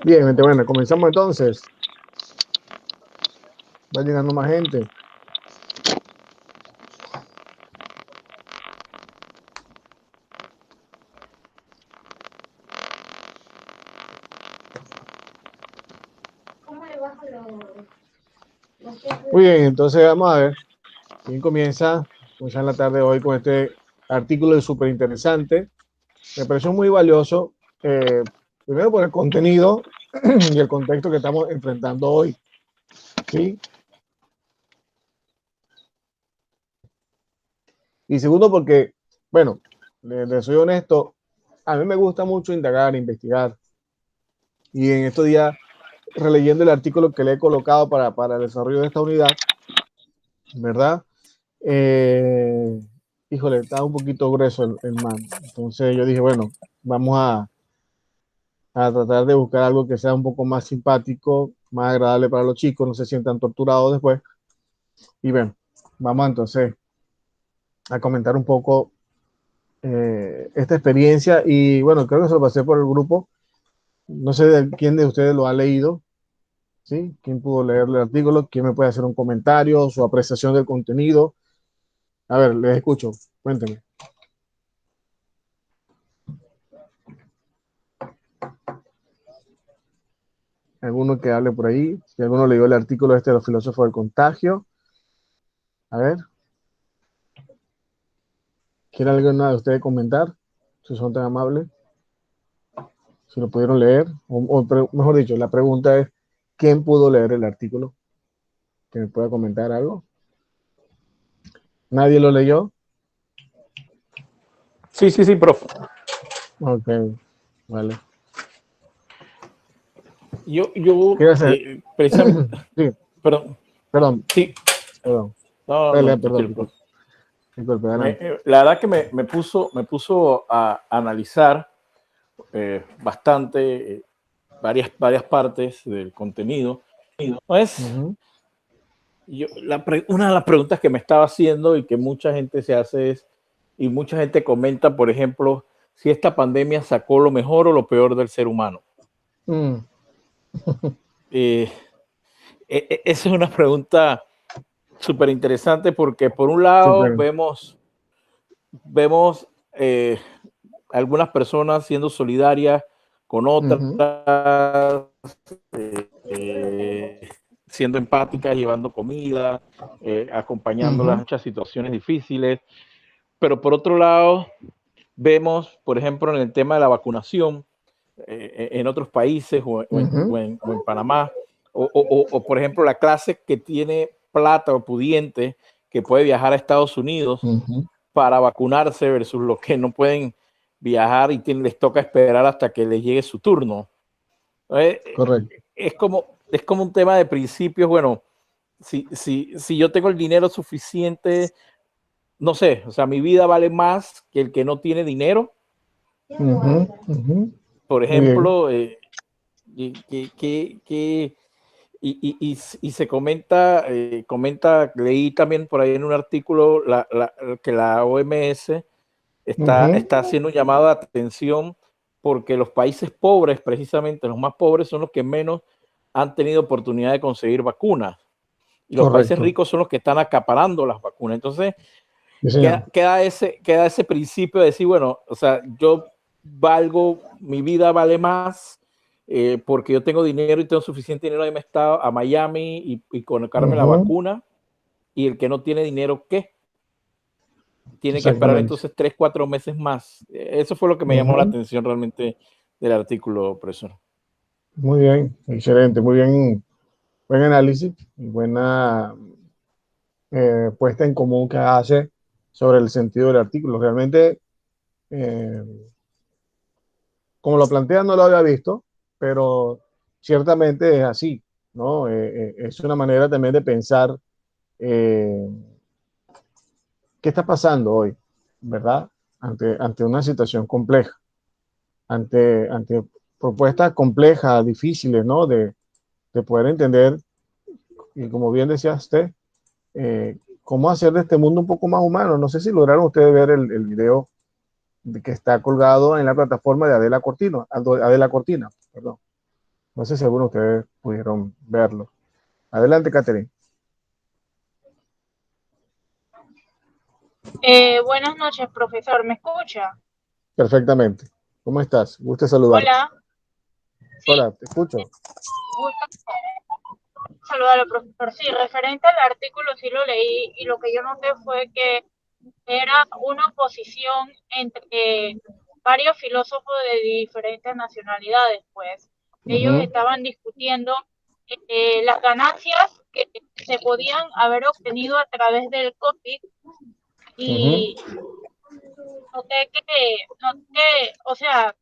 Bien, gente, bueno, comenzamos entonces. Va llegando más gente. Muy bien, entonces vamos a ver quién comienza. Comienza en la tarde de hoy con este artículo súper interesante. Me pareció muy valioso, primero por el contenido y el contexto que estamos enfrentando hoy. ¿Sí? Y segundo porque, bueno, le soy honesto, a mí me gusta mucho indagar, investigar. Y en estos días, releyendo el artículo que le he colocado para el desarrollo de esta unidad, ¿verdad? Eh, híjole, está un poquito grueso el man. Entonces yo dije, bueno, vamos a tratar de buscar algo que sea un poco más simpático, más agradable para los chicos, no se sientan torturados después. Y bueno, vamos entonces a comentar un poco esta experiencia. Y bueno, creo que se lo pasé por el grupo. No sé quién de ustedes lo ha leído, ¿sí? ¿Quién pudo leer el artículo? ¿Quién me puede hacer un comentario, su apreciación del contenido? A ver, les escucho, cuéntenme. Alguno que hable por ahí, si alguno leyó el artículo este de los filósofos del contagio. A ver, ¿quiere alguno de ustedes comentar? Si son tan amables, si lo pudieron leer, mejor dicho, la pregunta es, ¿quién pudo leer el artículo? ¿Que me pueda comentar algo? ¿Nadie lo leyó? Sí, sí, sí, profe. Ok, vale. Yo ¿Quiere hacer? precisamente, Sí, perdón, perdón, sí, perdón. no, Dale, no, perdón, tranquilo, disculpe, profe. disculpe, adelante. La verdad que me puso a analizar bastante varias partes del contenido. Pues, Ujú. una de las preguntas que me estaba haciendo y que mucha gente se hace es, y mucha gente comenta, por ejemplo, si esta pandemia sacó lo mejor o lo peor del ser humano. Mm, Eh, Esa es una pregunta súper interesante porque por un lado súper. vemos algunas personas siendo solidarias con otras, Ujú, eh, siendo empáticas, llevando comida, acompañándolas en ujú, muchas situaciones difíciles. Pero por otro lado, vemos, por ejemplo, en el tema de la vacunación, en otros países ujú, o en Panamá, o, por ejemplo la clase que tiene plata o pudiente que puede viajar a Estados Unidos ujú. para vacunarse versus los que no pueden viajar y les toca esperar hasta que les llegue su turno. Correcto. Es como un tema de principios. Bueno, si yo tengo el dinero suficiente, no sé, o sea, mi vida vale más que el que no tiene dinero, Ujú, ujú. por Muy bien. ejemplo, que y se comenta, leí también por ahí en un artículo que la OMS Ujú. está haciendo un llamado de atención porque los países pobres, precisamente los más pobres, son los que menos han tenido oportunidad de conseguir vacunas. Y los países Correcto. ricos son los que están acaparando las vacunas. Entonces, Sí, queda, señor. queda, ese, queda ese principio de decir, bueno, o sea, yo valgo, mi vida vale más porque yo tengo dinero y tengo suficiente dinero de irme a Miami y colocarme la Ujú. vacuna, y el que no tiene dinero, ¿qué? Tiene que esperar Exactamente. entonces 3, 4 meses más. Eso fue lo que me llamó la Ujú. atención realmente del artículo, profesor. Muy bien. Excelente. Muy bien. Buen análisis y buena puesta en común que hace sobre el sentido del artículo. Realmente, eh, como lo plantea, no lo había visto, pero ciertamente es así, ¿no? Es una manera también de pensar eh, qué está pasando hoy, ¿verdad? Ante una situación compleja, ante propuestas complejas, difíciles, ¿no? De poder entender, y como bien decía usted, cómo hacer de este mundo un poco más humano. No sé si lograron ustedes ver el video que está colgado en la plataforma de Adela Cortina, perdón. No sé si algunos de ustedes pudieron verlo. Adelante, Catherine. Buenas noches, profesor. ¿Me escucha? Perfectamente. ¿Cómo estás? Gusto saludarte. Hola. Sí, Hola, te escucho. gusto saludarlo, profesor. Sí, referente al artículo sí lo leí y lo que yo noté fue que era una oposición entre varios filósofos de diferentes nacionalidades, pues. Ellos Ujú, estaban discutiendo las ganancias que se podían haber obtenido a través del COVID ujú, y noté que, o sea,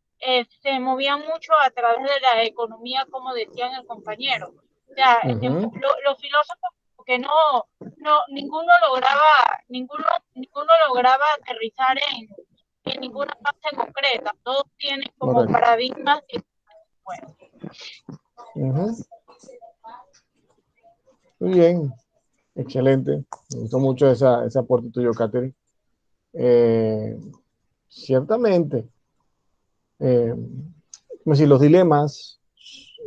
se movían mucho a través de la economía, como decían el compañero. O sea, ujú. los filósofos que ninguno ninguno lograba aterrizar en ninguna base concreta. Todos tienen como Correcto. paradigmas que, bueno, Ujú. Muy bien, excelente. Me gustó mucho ese aporte tuyo, Catherine. Eh, ciertamente, eh, como si los dilemas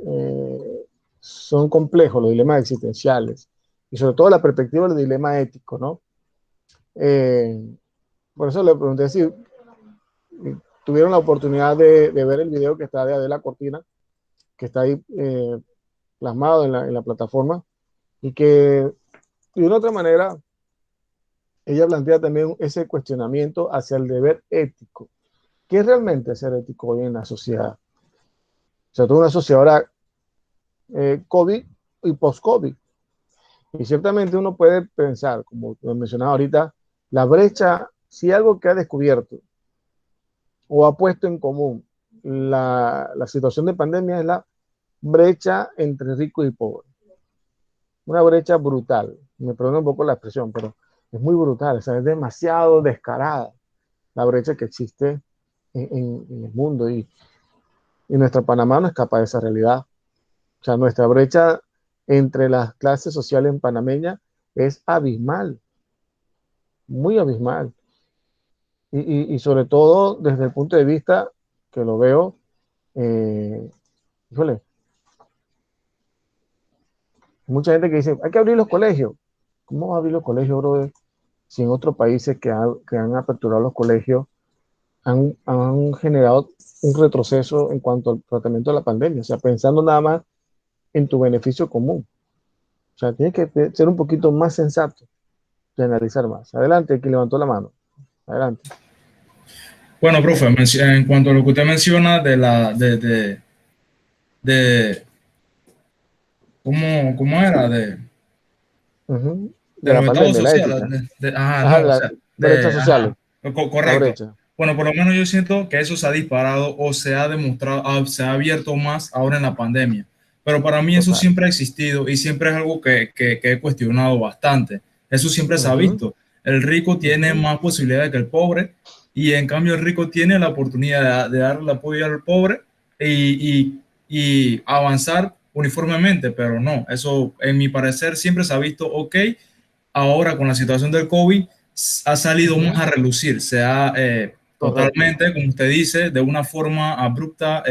eh, son complejos, los dilemas existenciales, y sobre todo la perspectiva del dilema ético, ¿no? Eh, por eso le pregunté si tuvieron la oportunidad de ver el video que está de Adela Cortina, que está ahí plasmado en la plataforma, y que de una otra manera ella plantea también ese cuestionamiento hacia el deber ético. ¿Qué es realmente ser ético hoy en la sociedad? O sea, toda una sociedad ahora COVID y post-COVID. Y ciertamente uno puede pensar, como mencionaba ahorita, la brecha, si algo que ha descubierto o ha puesto en común la situación de pandemia es la brecha entre ricos y pobres. Una brecha brutal. Me perdona un poco la expresión, pero es muy brutal. O sea, es demasiado descarada la brecha que existe en el mundo. Y nuestra Panamá no escapa de esa realidad. O sea, nuestra brecha entre las clases sociales en panameña es abismal, muy abismal. Y sobre todo desde el punto de vista que lo veo, eh, híjole, mucha gente que dice, hay que abrir los colegios. ¿Cómo va a abrir los colegios, bro? Si en otros países que han aperturado los colegios han generado un retroceso en cuanto al tratamiento de la pandemia, o sea, pensando nada más en tu beneficio común. O sea, tienes que ser un poquito más sensato de analizar más. Adelante, el que levantó la mano. Adelante. Bueno, profe, en cuanto a lo que usted menciona de cómo era, Ujú. De de la los estados pandemia, la sociales, ética. Ajá, de no, o las sea, brechas sociales, la correcto. brecha. Bueno, por lo menos yo siento que eso se ha disparado o se ha demostrado, se ha abierto más ahora en la pandemia. Pero para mí eso Total. siempre ha existido y siempre es algo que he cuestionado bastante. Eso siempre se ha Ujú, visto. El rico tiene ujú, más posibilidades que el pobre y en cambio el rico tiene la oportunidad de darle apoyo al pobre y avanzar uniformemente, pero no, eso en mi parecer siempre se ha visto, ok, ahora con la situación del COVID ha salido más ujú. a relucir, se ha Correcto. totalmente, como usted dice, de una forma abrupta,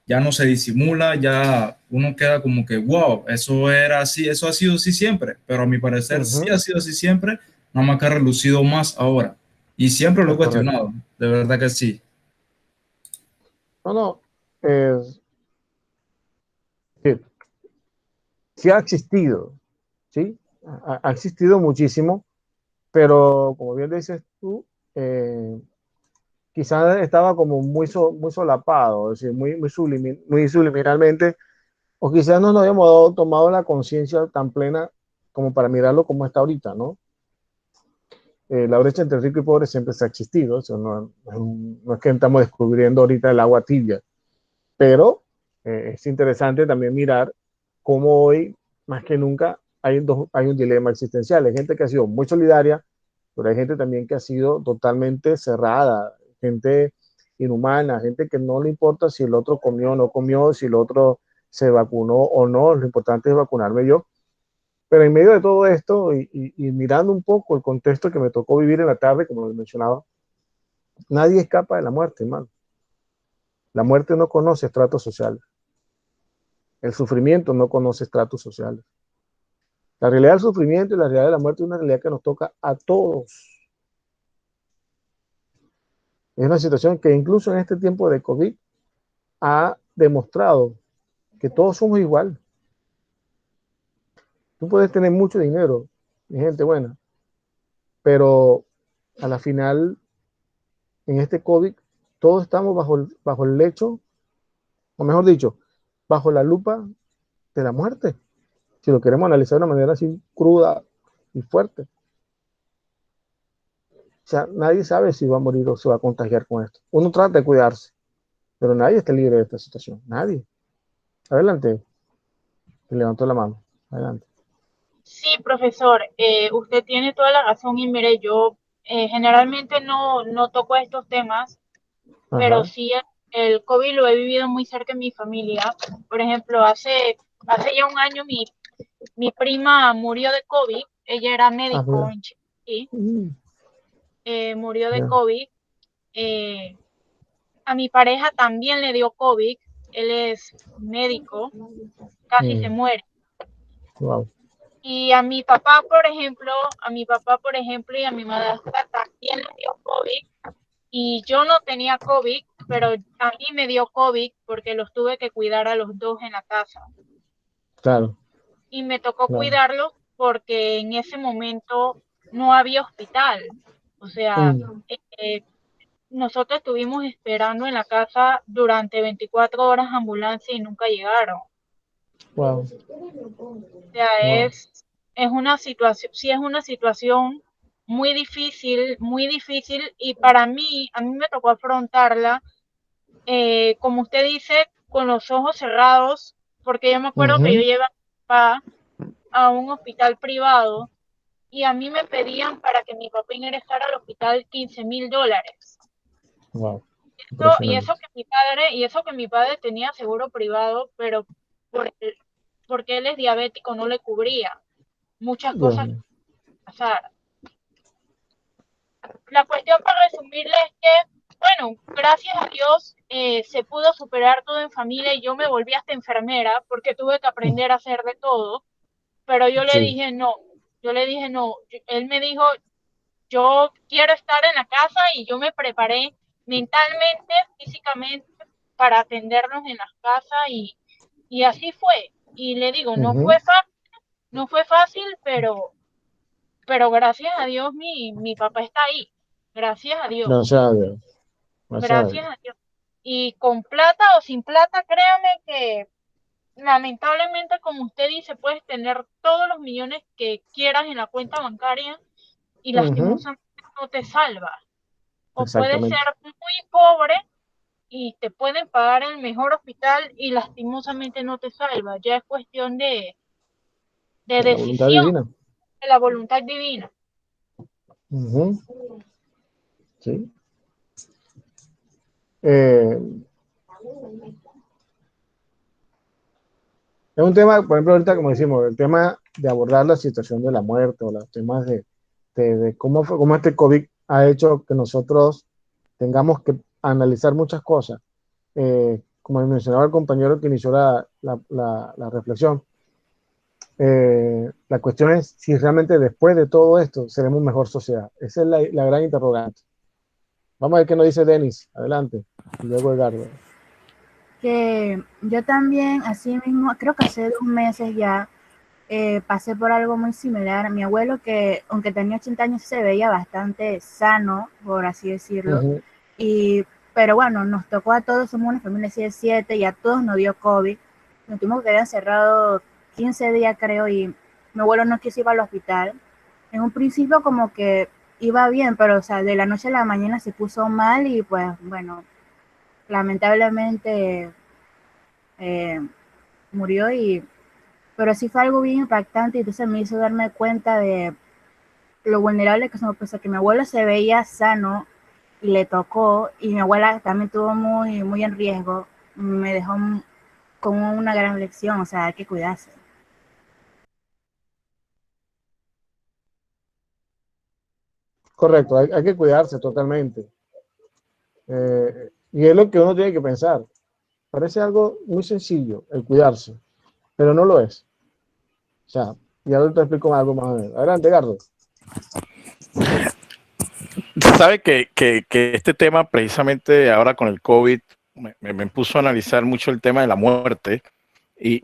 ya no se disimula, ya uno queda como que, wow, eso era así, eso ha sido así siempre, pero a mi parecer sí ha Ujú. sido así siempre, nada más que ha relucido más ahora. Y siempre lo he Es correcto. cuestionado, de verdad que sí. No, no. Es, sí, sí ha existido, ¿sí? Ha existido muchísimo, pero como bien dices tú, quizás estaba como muy solapado, es decir, muy subliminalmente, o quizás no nos habíamos tomado la conciencia tan plena como para mirarlo como está ahorita, ¿no? La brecha entre rico y pobre siempre se ha existido, eso no es que estamos descubriendo ahorita el agua tibia, pero es interesante también mirar cómo hoy, más que nunca, hay un dilema existencial. Hay gente que ha sido muy solidaria, pero hay gente también que ha sido totalmente cerrada, gente inhumana, gente que no le importa si el otro comió o no comió, si el otro se vacunó o no, lo importante es vacunarme yo. Pero en medio de todo esto y mirando un poco el contexto que me tocó vivir en la tarde, como les mencionaba, nadie escapa de la muerte, hermano. La muerte no conoce estratos sociales. El sufrimiento no conoce estratos sociales. La realidad del sufrimiento y la realidad de la muerte es una realidad que nos toca a todos. Es una situación que incluso en este tiempo de COVID ha demostrado que todos somos igual. Tú puedes tener mucho dinero y gente buena, pero a la final, en este COVID, todos estamos bajo el lecho, o mejor dicho, bajo la lupa de la muerte. Si lo queremos analizar de una manera así cruda y fuerte. O sea, nadie sabe si va a morir o se va a contagiar con esto. Uno trata de cuidarse, pero nadie está libre de esta situación. Nadie. Adelante. Te levantó la mano. Adelante. Sí, profesor, usted tiene toda la razón y mire, yo generalmente no toco estos temas, pero Ajá. sí el COVID lo he vivido muy cerca en mi familia. Por ejemplo, hace ya un año mi prima murió de COVID, ella era Ah, médico mira. en Chile, Mm, murió de ya. COVID. eh, a mi pareja también le dio COVID, él es médico, casi se muere. Wow. Y a mi papá, por ejemplo, y a mi madrastra también le dio COVID. Y yo no tenía COVID, pero a mí me dio COVID porque los tuve que cuidar a los dos en la casa. Claro, Y me tocó claro. cuidarlos porque en ese momento no había hospital. O sea, Mm, eh, nosotros estuvimos esperando en la casa durante 24 horas ambulancia y nunca llegaron. wow. Sea, Wow. es una situación, sí es una situación muy difícil y para mí, a mí me tocó afrontarla, como usted dice, con los ojos cerrados, porque yo me acuerdo que yo Ujú. llevaba a mi papá a un hospital privado y a mí me pedían para que mi papá ingresara al hospital $15,000. Wow. Y eso Impresionante. y eso que mi padre tenía seguro privado, pero por- porque él es diabético no le cubría muchas Dios cosas mío. pasar. La cuestión para resumirle es que, bueno, gracias a Dios se pudo superar todo en familia y yo me volví hasta enfermera porque tuve que aprender a hacer de todo, pero Sí. yo le dije no, él me dijo, yo quiero estar en la casa y yo me preparé mentalmente, físicamente para atendernos en las casas y así fue. Y le digo, Ujú. no fue fácil, pero gracias a Dios mi papá está ahí. Gracias a Dios. Gracias a Dios. Gracias a Gracias Dios. a Dios. Y con plata o sin plata, créame que lamentablemente, como usted dice, puedes tener todos los millones que quieras en la cuenta bancaria y Ujú. lastimosamente no te salva. O puedes ser Exactamente. muy pobre y te pueden pagar el mejor hospital y lastimosamente no te salva. Ya es cuestión de De la voluntad decisión divina. de la voluntad divina. Ujú. Sí. Eh, es un tema, por ejemplo, ahorita como decimos, el tema de abordar la situación de la muerte o los temas de cómo, cómo este COVID ha hecho que nosotros tengamos que analizar muchas cosas. Como mencionaba el compañero que inició la reflexión, la cuestión es si realmente después de todo esto seremos mejor sociedad. Esa es la gran interrogante. Vamos a ver qué nos dice Denis. Adelante. Y luego Edgardo. Que yo también, así mismo, creo que hace 2 meses ya, pasé por algo muy similar. Mi abuelo, que aunque tenía 80 años, se veía bastante sano, por así decirlo. Ujú. Y, pero bueno, nos tocó a todos, somos una familia de 7 y a todos nos dio COVID. Nos tuvimos que quedar encerrados 15 días, creo, y mi abuelo no quiso ir al hospital. En un principio como que iba bien, pero o sea, de la noche a la mañana se puso mal y pues bueno, lamentablemente eh, murió pero sí fue algo bien impactante y entonces me hizo darme cuenta de lo vulnerable que somos, pues que mi abuelo se veía sano y le tocó y mi abuela también estuvo muy en riesgo, me dejó con una gran lección, o sea, hay que cuidarse. Correcto, hay que cuidarse totalmente. Y es lo que uno tiene que pensar. Parece algo muy sencillo, el cuidarse. pero no lo es. O sea, y ahora te explico algo más o menos. Adelante, Gardo. Sabe que este tema, precisamente ahora con el COVID, me puso a analizar mucho el tema de la muerte. E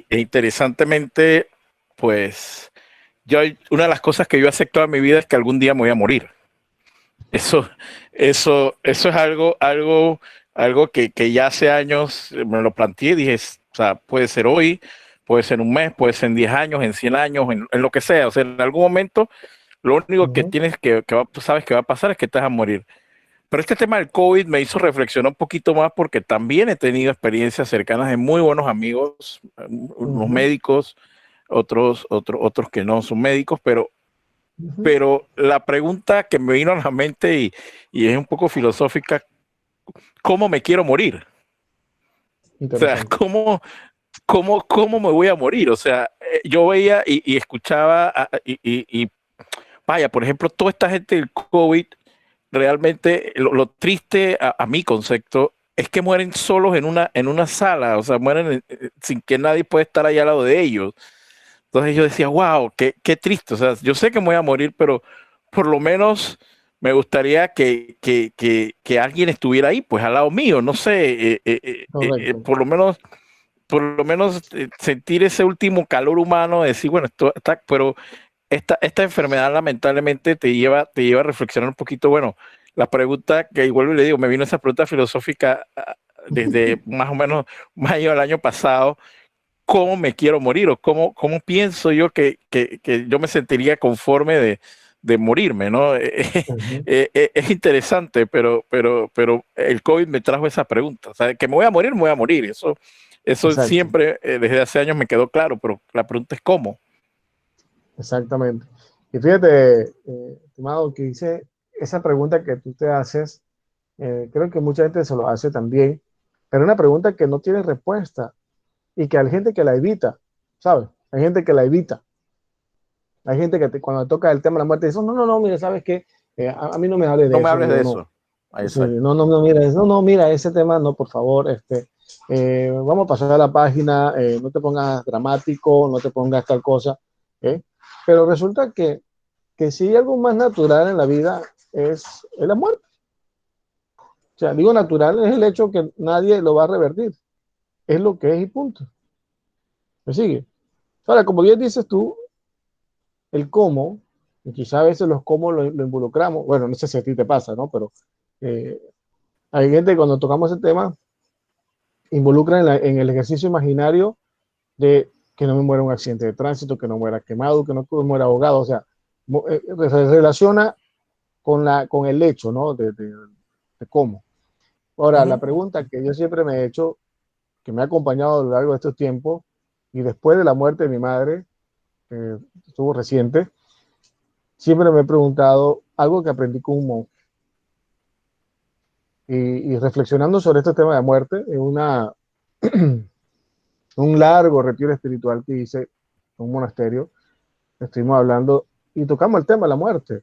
interesantemente, pues, una de las cosas que yo acepto toda mi vida es que algún día me voy a morir. Eso es algo que ya hace años me lo planteé y dije, o sea, puede ser hoy, puede ser un mes, puede ser en 10 años, en 100 años, en lo que sea. O sea, en algún momento, lo único que tienes sabes que va a pasar es que te vas a morir. Pero este tema del COVID me hizo reflexionar un poquito más porque también he tenido experiencias cercanas de muy buenos amigos, unos médicos, otros que no son médicos, pero la pregunta que me vino a la mente y es un poco filosófica, ¿cómo me quiero morir? O sea, ¿cómo me voy a morir? O sea, yo veía y escuchaba y vaya, por ejemplo, toda esta gente del COVID, realmente lo triste a mi concepto es que mueren solos en una sala, o sea, mueren sin que nadie pueda estar ahí al lado de ellos. Entonces yo decía, wow, qué triste. O sea, yo sé que me voy a morir, pero por lo menos me gustaría que alguien estuviera ahí, pues al lado mío, no sé, por lo menos sentir ese último calor humano, de decir, bueno, esto está, pero esta enfermedad lamentablemente te lleva a reflexionar un poquito, bueno, la pregunta que igual le digo, me vino esa pregunta filosófica desde más o menos mayo del año pasado, ¿cómo me quiero morir? O cómo pienso yo que yo me sentiría conforme de morirme, ¿no? Es interesante, pero el COVID me trajo esa pregunta. O sea, que me voy a morir. Eso Exacto. siempre, desde hace años me quedó claro, pero la pregunta es ¿cómo? Exactamente. Y fíjate, estimado, que dice esa pregunta que tú te haces, creo que mucha gente se lo hace también, pero es una pregunta que no tiene respuesta y que hay gente que la evita, ¿sabes? Hay gente que la evita. Hay gente que cuando toca el tema de la muerte dice, no, no, no, mira, ¿sabes qué? A mí no me hables No de me eso, hables de yo no. eso. Ahí Sí, está. no, no, no, mira, no, no, mira, ese tema no, por favor, vamos a pasar a la página, no te pongas dramático, no te pongas tal cosa, ¿eh? Pero resulta que si hay algo más natural en la vida es la muerte. O sea, digo natural es el hecho que nadie lo va a revertir, es lo que es y punto. ¿Me sigue? Ahora, como bien dices tú, el cómo, y quizá a veces los cómo lo involucramos, bueno, no sé si a ti te pasa, ¿no? Pero eh, hay gente que cuando tocamos ese tema involucra en el ejercicio imaginario de que no me muera un accidente de tránsito, que no muera quemado, que no muera ahogado, o sea, se relaciona con el hecho, ¿no? De cómo. Ahora, la pregunta que yo siempre me he hecho, que me ha acompañado a lo largo de estos tiempos, y después de la muerte de mi madre, que estuvo reciente, siempre me he preguntado algo que aprendí con un monje. Y reflexionando sobre este tema de muerte, en un largo retiro espiritual que hice en un monasterio, estuvimos hablando y tocamos el tema de la muerte,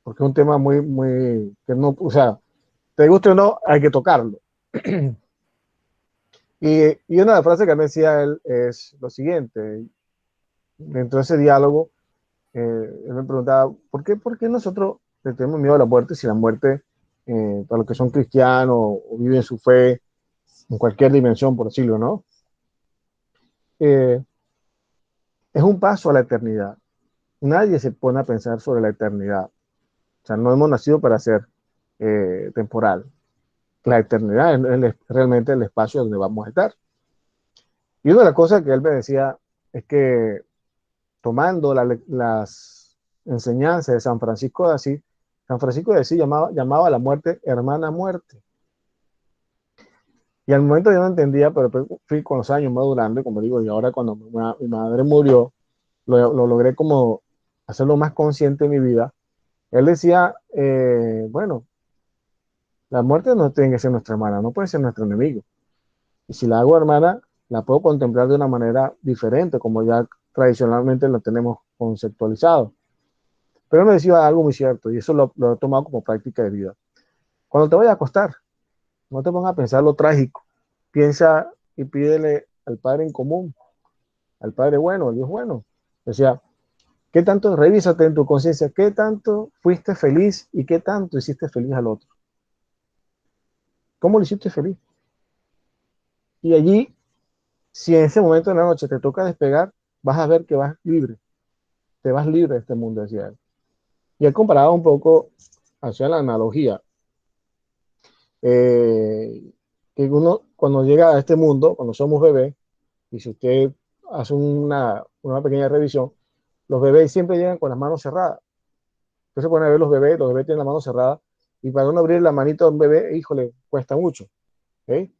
porque es un tema muy, muy, que no, o sea, te guste o no, hay que tocarlo. Y una de las frases que me decía él es lo siguiente, dentro de ese diálogo, él me preguntaba, ¿por qué nosotros le tenemos miedo a la muerte si la muerte, para los que son cristianos o viven su fe en cualquier dimensión, por decirlo, ¿no? Es un paso a la eternidad. Nadie se pone a pensar sobre la eternidad. O sea, no hemos nacido para ser temporal. La eternidad es realmente el espacio donde vamos a estar. Y una de las cosas que él me decía es que tomando las enseñanzas de San Francisco de Asís, San Francisco de Asís llamaba a la muerte hermana muerte. Y al momento yo no entendía, pero fui con los años madurando, como digo, y ahora cuando mi madre murió, lo logré como hacerlo más consciente en mi vida. Él decía, bueno, la muerte no tiene que ser nuestra hermana, no puede ser nuestro enemigo. Y si la hago hermana, la puedo contemplar de una manera diferente, como ya tradicionalmente lo tenemos conceptualizado. Pero él me decía algo muy cierto, y eso lo he tomado como práctica de vida. Cuando te vayas a acostar, no te pongas a pensar lo trágico. Piensa y pídele al Padre en común al Padre bueno, al Dios bueno. Decía, ¿qué tanto, revísate en tu conciencia, qué tanto fuiste feliz y qué tanto hiciste feliz al otro? ¿Cómo lo hiciste feliz? Y allí, si en ese momento de la noche te toca despegar, vas a ver que vas libre, te vas libre de este mundo, decía él. Y él comparaba un poco, hacia la analogía, que uno cuando llega a este mundo, cuando somos bebés, y si usted hace una pequeña revisión, los bebés siempre llegan con las manos cerradas. Entonces se ponen a ver los bebés tienen la mano cerrada, y para uno abrir la manita de un bebé, híjole, cuesta mucho. ¿Okay?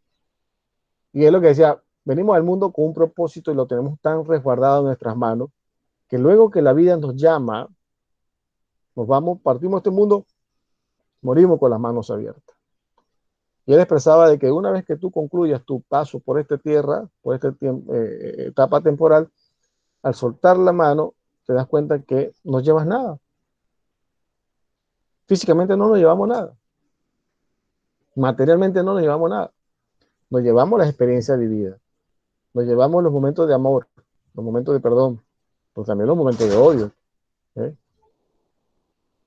Y es lo que decía, venimos al mundo con un propósito y lo tenemos tan resguardado en nuestras manos, que luego que la vida nos llama, nos vamos, partimos de este mundo, morimos con las manos abiertas. Y él expresaba de que una vez que tú concluyas tu paso por esta tierra, por esta etapa temporal, al soltar la mano, te das cuenta que no llevas nada. Físicamente no nos llevamos nada. Materialmente no nos llevamos nada. Nos llevamos las experiencias vividas. Nos llevamos los momentos de amor, los momentos de perdón, pero también los momentos de odio. ¿Eh?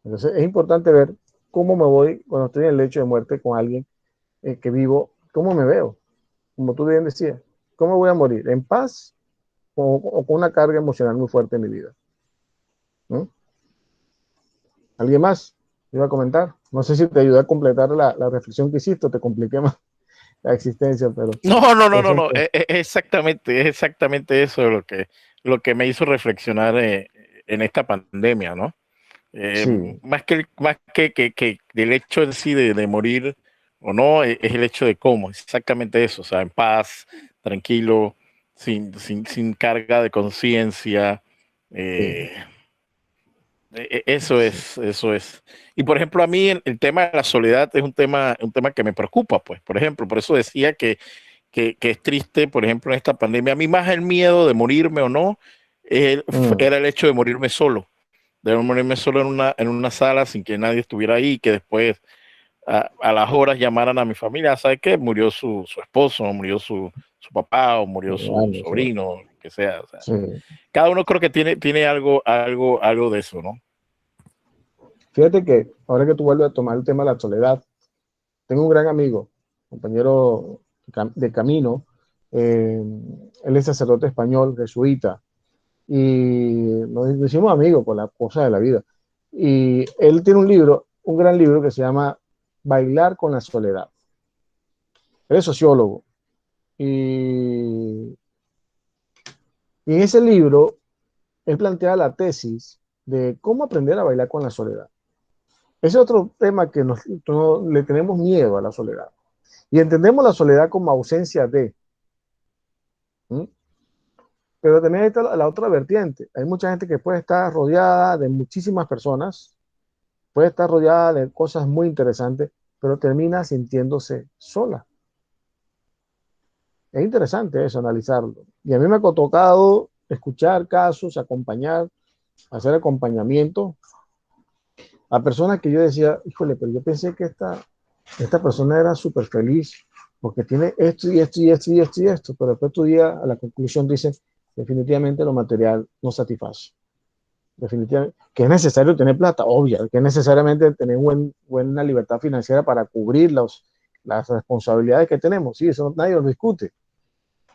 Entonces es importante ver cómo me voy cuando estoy en el lecho de muerte con alguien que vivo, cómo me veo, como tú bien decías, cómo voy a morir, en paz o con una carga emocional muy fuerte en mi vida. ¿No? ¿Alguien más iba a comentar? No sé si te ayudé a completar la reflexión que hiciste o te compliqué más la existencia, pero... No. Es exactamente eso lo que me hizo reflexionar en esta pandemia, ¿no? Sí. Más que del hecho en sí de morir o no, es el hecho de cómo, exactamente eso, o sea, en paz, tranquilo, sin carga de conciencia. Sí. Eso es, eso es. Y por ejemplo, a mí el tema de la soledad es un tema que me preocupa, pues, por ejemplo, por eso decía que es triste, por ejemplo, en esta pandemia. A mí más el miedo de morirme o no, era el hecho de morirme solo, de morirme solo en una sala sin que nadie estuviera ahí y que después a las horas llamaran a mi familia, ¿sabe qué? Murió su esposo, murió su papá o murió su sobrino, que sea. O sea, Sí. cada uno creo que tiene algo de eso, ¿no? Fíjate que ahora que tú vuelves a tomar el tema de la soledad, tengo un gran amigo, compañero de camino, él es sacerdote español, jesuita, y nos hicimos amigos por las cosas de la vida. Y él tiene un libro, un gran libro que se llama Bailar con la soledad. Él es sociólogo. Y en ese libro, él plantea la tesis de cómo aprender a bailar con la soledad. Ese es otro tema que le tenemos miedo a la soledad. Y entendemos la soledad como ausencia de. ¿Mm? Pero también está la otra vertiente. Hay mucha gente que puede estar rodeada de muchísimas personas, puede estar rodeada de cosas muy interesantes, pero termina sintiéndose sola. Es interesante eso, analizarlo. Y a mí me ha tocado escuchar casos, acompañar, hacer acompañamiento a personas que yo decía, híjole, pero yo pensé que esta persona era súper feliz porque tiene esto y esto y esto y esto y esto, pero después tu día a la conclusión dice, definitivamente lo material no satisface. Definitivamente, que es necesario tener plata, obvio, que es necesariamente tener buena libertad financiera para cubrir las responsabilidades que tenemos, sí, eso nadie lo discute,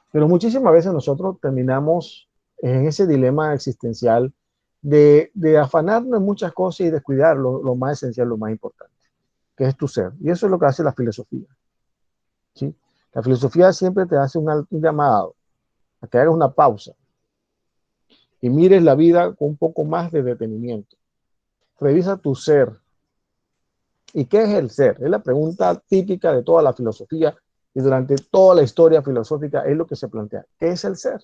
pero muchísimas veces nosotros terminamos en ese dilema existencial de afanarnos en muchas cosas y descuidar lo más esencial, lo más importante, que es tu ser. Y eso es lo que hace la filosofía. ¿Sí? La filosofía siempre te hace un llamado a que hagas una pausa y mires la vida con un poco más de detenimiento. Revisa tu ser. ¿Y qué es el ser? Es la pregunta típica de toda la filosofía y durante toda la historia filosófica es lo que se plantea. ¿Qué es el ser?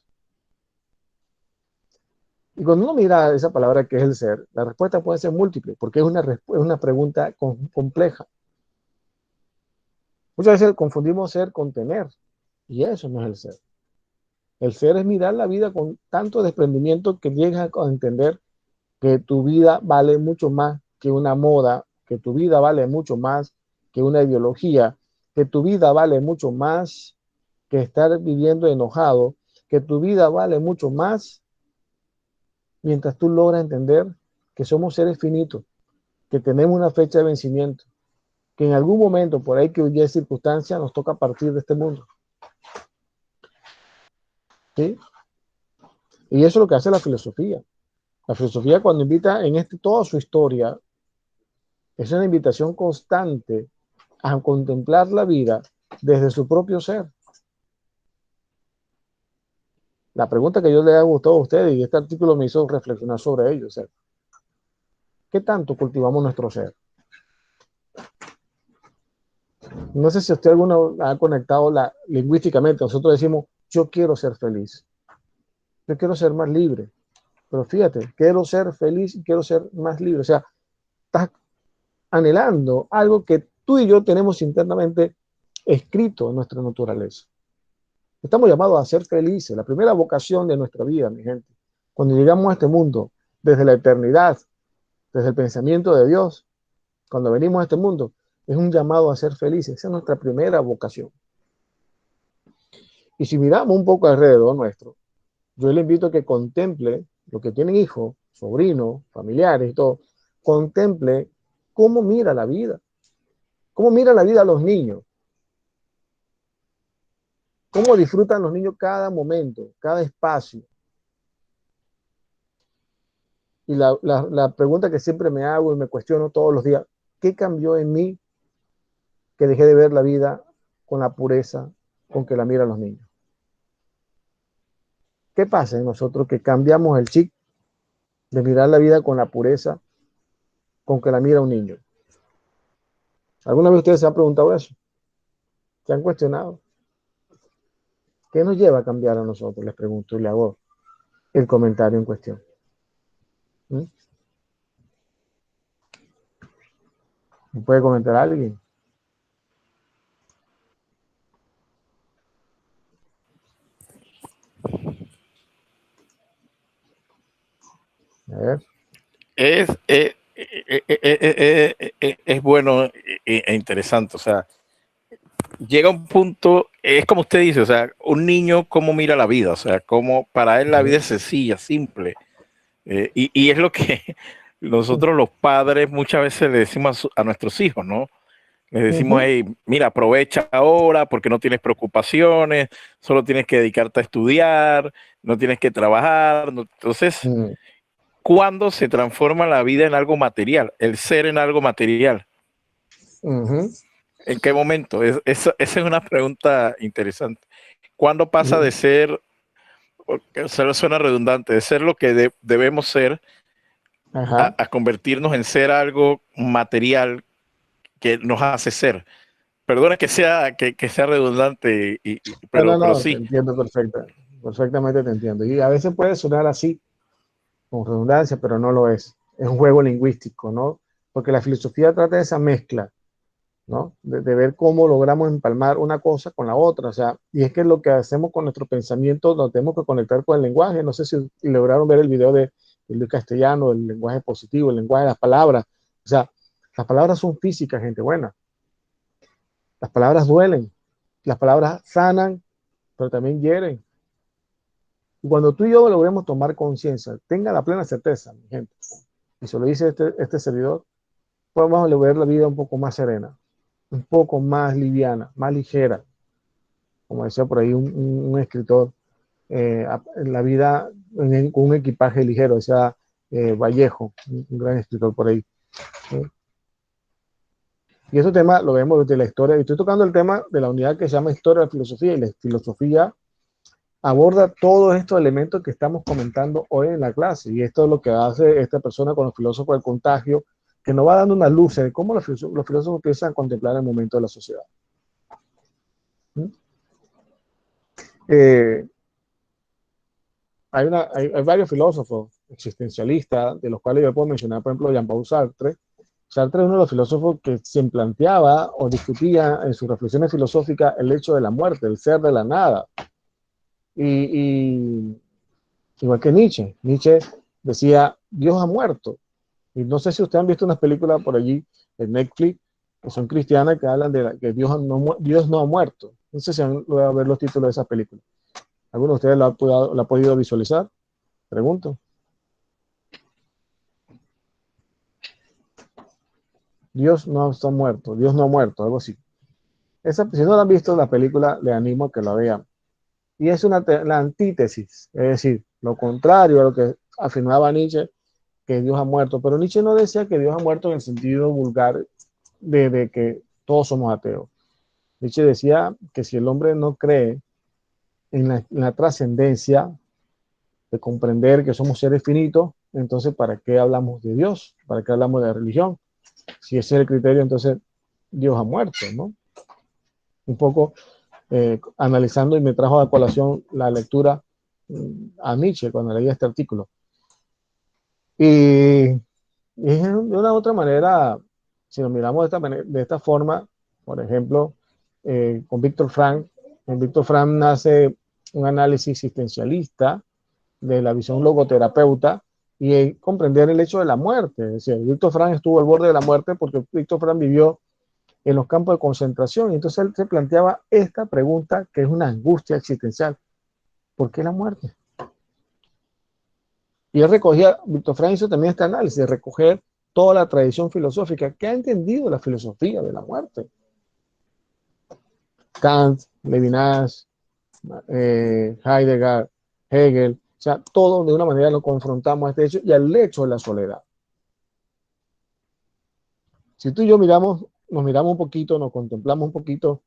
Y cuando uno mira esa palabra que es el ser, la respuesta puede ser múltiple, porque es una pregunta compleja. Muchas veces confundimos ser con tener, y eso no es el ser. El ser es mirar la vida con tanto desprendimiento que llegas a entender que tu vida vale mucho más que una moda, que tu vida vale mucho más que una ideología, que tu vida vale mucho más que estar viviendo enojado, que tu vida vale mucho más mientras tú logras entender que somos seres finitos, que tenemos una fecha de vencimiento, que en algún momento, por ahí que hubiera circunstancia, nos toca partir de este mundo. ¿Sí? Y eso es lo que hace la filosofía. La filosofía, cuando invita en toda su historia, es una invitación constante a contemplar la vida desde su propio ser. La pregunta que yo le hago a todos ustedes, y este artículo me hizo reflexionar sobre ello, o sea, ¿qué tanto cultivamos nuestro ser? No sé si usted alguno ha conectado lingüísticamente. Nosotros decimos, yo quiero ser feliz. Yo quiero ser más libre. Pero fíjate, quiero ser feliz y quiero ser más libre. O sea, estás anhelando algo que tú y yo tenemos internamente escrito en nuestra naturaleza. Estamos llamados a ser felices. La primera vocación de nuestra vida, mi gente, cuando llegamos a este mundo, desde la eternidad, desde el pensamiento de Dios, cuando venimos a este mundo, es un llamado a ser felices. Esa es nuestra primera vocación. Y si miramos un poco alrededor nuestro, yo le invito a que contemple, los que tienen hijos, sobrinos, familiares y todo, contemple cómo mira la vida. Cómo mira la vida a los niños. Cómo disfrutan los niños cada momento, cada espacio. Y la pregunta que siempre me hago y me cuestiono todos los días, ¿qué cambió en mí que dejé de ver la vida con la pureza con que la miran los niños? ¿Qué pasa en nosotros que cambiamos el chip de mirar la vida con la pureza con que la mira un niño? ¿Alguna vez ustedes se han preguntado eso? ¿Se han cuestionado? ¿Qué nos lleva a cambiar a nosotros? Les pregunto y le hago el comentario en cuestión. ¿Me puede comentar alguien? A ver. Es bueno e interesante, o sea, llega un punto, es como usted dice, o sea, un niño cómo mira la vida, o sea, cómo para él la vida es sencilla, simple, y es lo que nosotros los padres muchas veces le decimos a nuestros hijos, ¿no? Les decimos, hey, mira, aprovecha ahora porque no tienes preocupaciones, solo tienes que dedicarte a estudiar, no tienes que trabajar, entonces, ¿cuándo se transforma la vida en algo material, el ser en algo material? ¿En qué momento? Esa es una pregunta interesante. ¿Cuándo pasa de ser, se suena redundante, de ser lo que debemos ser a convertirnos en ser algo material que nos hace ser? Perdona que sea redundante, pero sí. Te entiendo perfectamente te entiendo. Y a veces puede sonar así, con redundancia, pero no lo es. Es un juego lingüístico, ¿no? Porque la filosofía trata de esa mezcla, ¿no? De ver cómo logramos empalmar una cosa con la otra. O sea, y es que lo que hacemos con nuestro pensamiento lo tenemos que conectar con el lenguaje. No sé si lograron ver el video de Luis Castellano, el lenguaje positivo, el lenguaje de las palabras. O sea, las palabras son físicas, gente buena. Las palabras duelen, las palabras sanan, pero también hieren. Y cuando tú y yo logremos tomar conciencia, tenga la plena certeza, mi gente, y se lo dice este servidor, pues vamos a ver la vida un poco más serena, un poco más liviana, más ligera. Como decía por ahí un escritor, la vida con un equipaje ligero, decía Vallejo, un gran escritor por ahí. Y ese tema lo vemos desde la historia. Y estoy tocando el tema de la unidad que se llama Historia de la Filosofía. Y la filosofía aborda todos estos elementos que estamos comentando hoy en la clase. Y esto es lo que hace esta persona con los filósofos del contagio, que nos va dando una luz de cómo los filósofos empiezan a contemplar el momento de la sociedad. Hay varios filósofos existencialistas, de los cuales yo puedo mencionar, por ejemplo, Jean-Paul Sartre. Sartre es uno de los filósofos que se planteaba o discutía en sus reflexiones filosóficas el hecho de la muerte, el ser de la nada. Igual que Nietzsche. Nietzsche decía, Dios ha muerto. Y no sé si ustedes han visto unas películas por allí en Netflix que son cristianas que hablan de que Dios no ha muerto. No sé si han logrado ver los títulos de esas películas. ¿Alguno de ustedes lo ha podido visualizar? Pregunto. Dios no está muerto, Dios no ha muerto, algo así. Si no lo han visto la película, le animo a que la vean. Y es la antítesis, es decir, lo contrario a lo que afirmaba Nietzsche, que Dios ha muerto. Pero Nietzsche no decía que Dios ha muerto en el sentido vulgar de que todos somos ateos. Nietzsche decía que si el hombre no cree en la trascendencia de comprender que somos seres finitos, entonces ¿para qué hablamos de Dios? ¿Para qué hablamos de la religión? Si ese es el criterio, entonces Dios ha muerto, ¿no? Un poco analizando, y me trajo a colación la lectura a Nietzsche cuando leía este artículo. Y de una u otra manera, si lo miramos de esta forma, por ejemplo, con Víctor Frank, en Víctor Frank nace un análisis existencialista de la visión logoterapeuta y comprender el hecho de la muerte. Es decir, Víctor Frank estuvo al borde de la muerte porque Víctor Frank vivió en los campos de concentración, y entonces él se planteaba esta pregunta que es una angustia existencial: ¿por qué la muerte? Y él recogía, Víctor Frank hizo también este análisis, de recoger toda la tradición filosófica que ha entendido la filosofía de la muerte. Kant, Levinas, Heidegger, Hegel, o sea, todo de una manera lo confrontamos a este hecho y al hecho de la soledad. Si tú y yo nos miramos un poquito, nos contemplamos un poquito,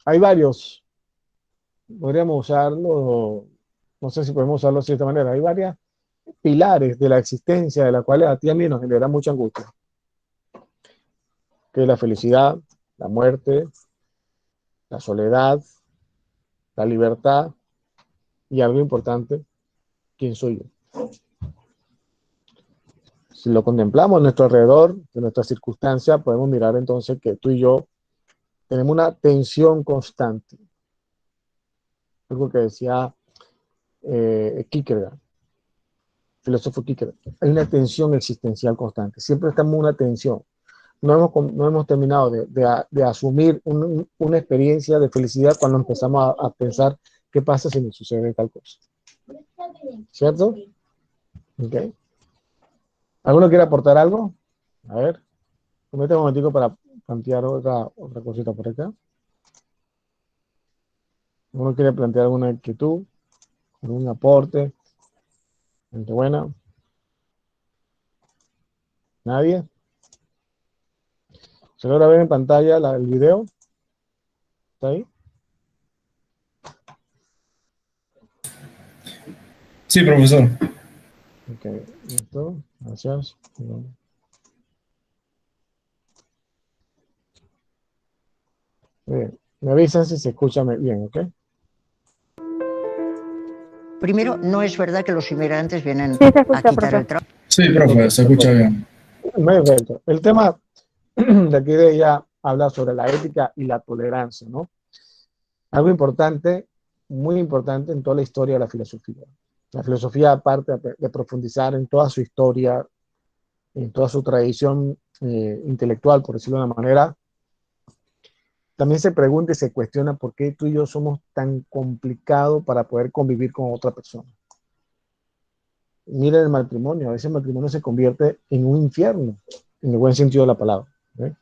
hay varios, podríamos usarlo, no sé si podemos usarlo de cierta manera, hay varias pilares de la existencia de la cual a ti y a mí nos genera mucha angustia, que es la felicidad, la muerte, la soledad, la libertad y algo importante: ¿quién soy yo? Si lo contemplamos a nuestro alrededor, de nuestra circunstancia, podemos mirar entonces que tú y yo tenemos una tensión constante. Algo que decía Kierkegaard, filósofo Kierkegaard: hay una tensión existencial constante. Siempre estamos en una tensión. No hemos terminado de asumir una experiencia de felicidad cuando empezamos a pensar qué pasa si me sucede tal cosa. ¿Cierto? Okay. ¿Alguno quiere aportar algo? A ver, tomate un momentico para plantear otra cosita por acá. ¿Alguno quiere plantear alguna inquietud, algún aporte? Gente buena. ¿Nadie? ¿Se logra ver en pantalla el video? ¿Está ahí? Sí, profesor. Ok, listo. Gracias. Bien. Me avisan si se escucha bien, ¿ok? Primero, no es verdad que los inmigrantes vienen Sí, se escucha, a quitar profe. el trabajo. Sí, profe, se escucha bien. Perfecto. El tema de aquí de ella habla sobre la ética y la tolerancia, ¿no? Algo importante, muy importante en toda la historia de la filosofía. La filosofía, aparte de profundizar en toda su historia, en toda su tradición intelectual, por decirlo de una manera, también se pregunta y se cuestiona por qué tú y yo somos tan complicados para poder convivir con otra persona. Miren el matrimonio, a veces el matrimonio se convierte en un infierno, en el buen sentido de la palabra. ¿Okay?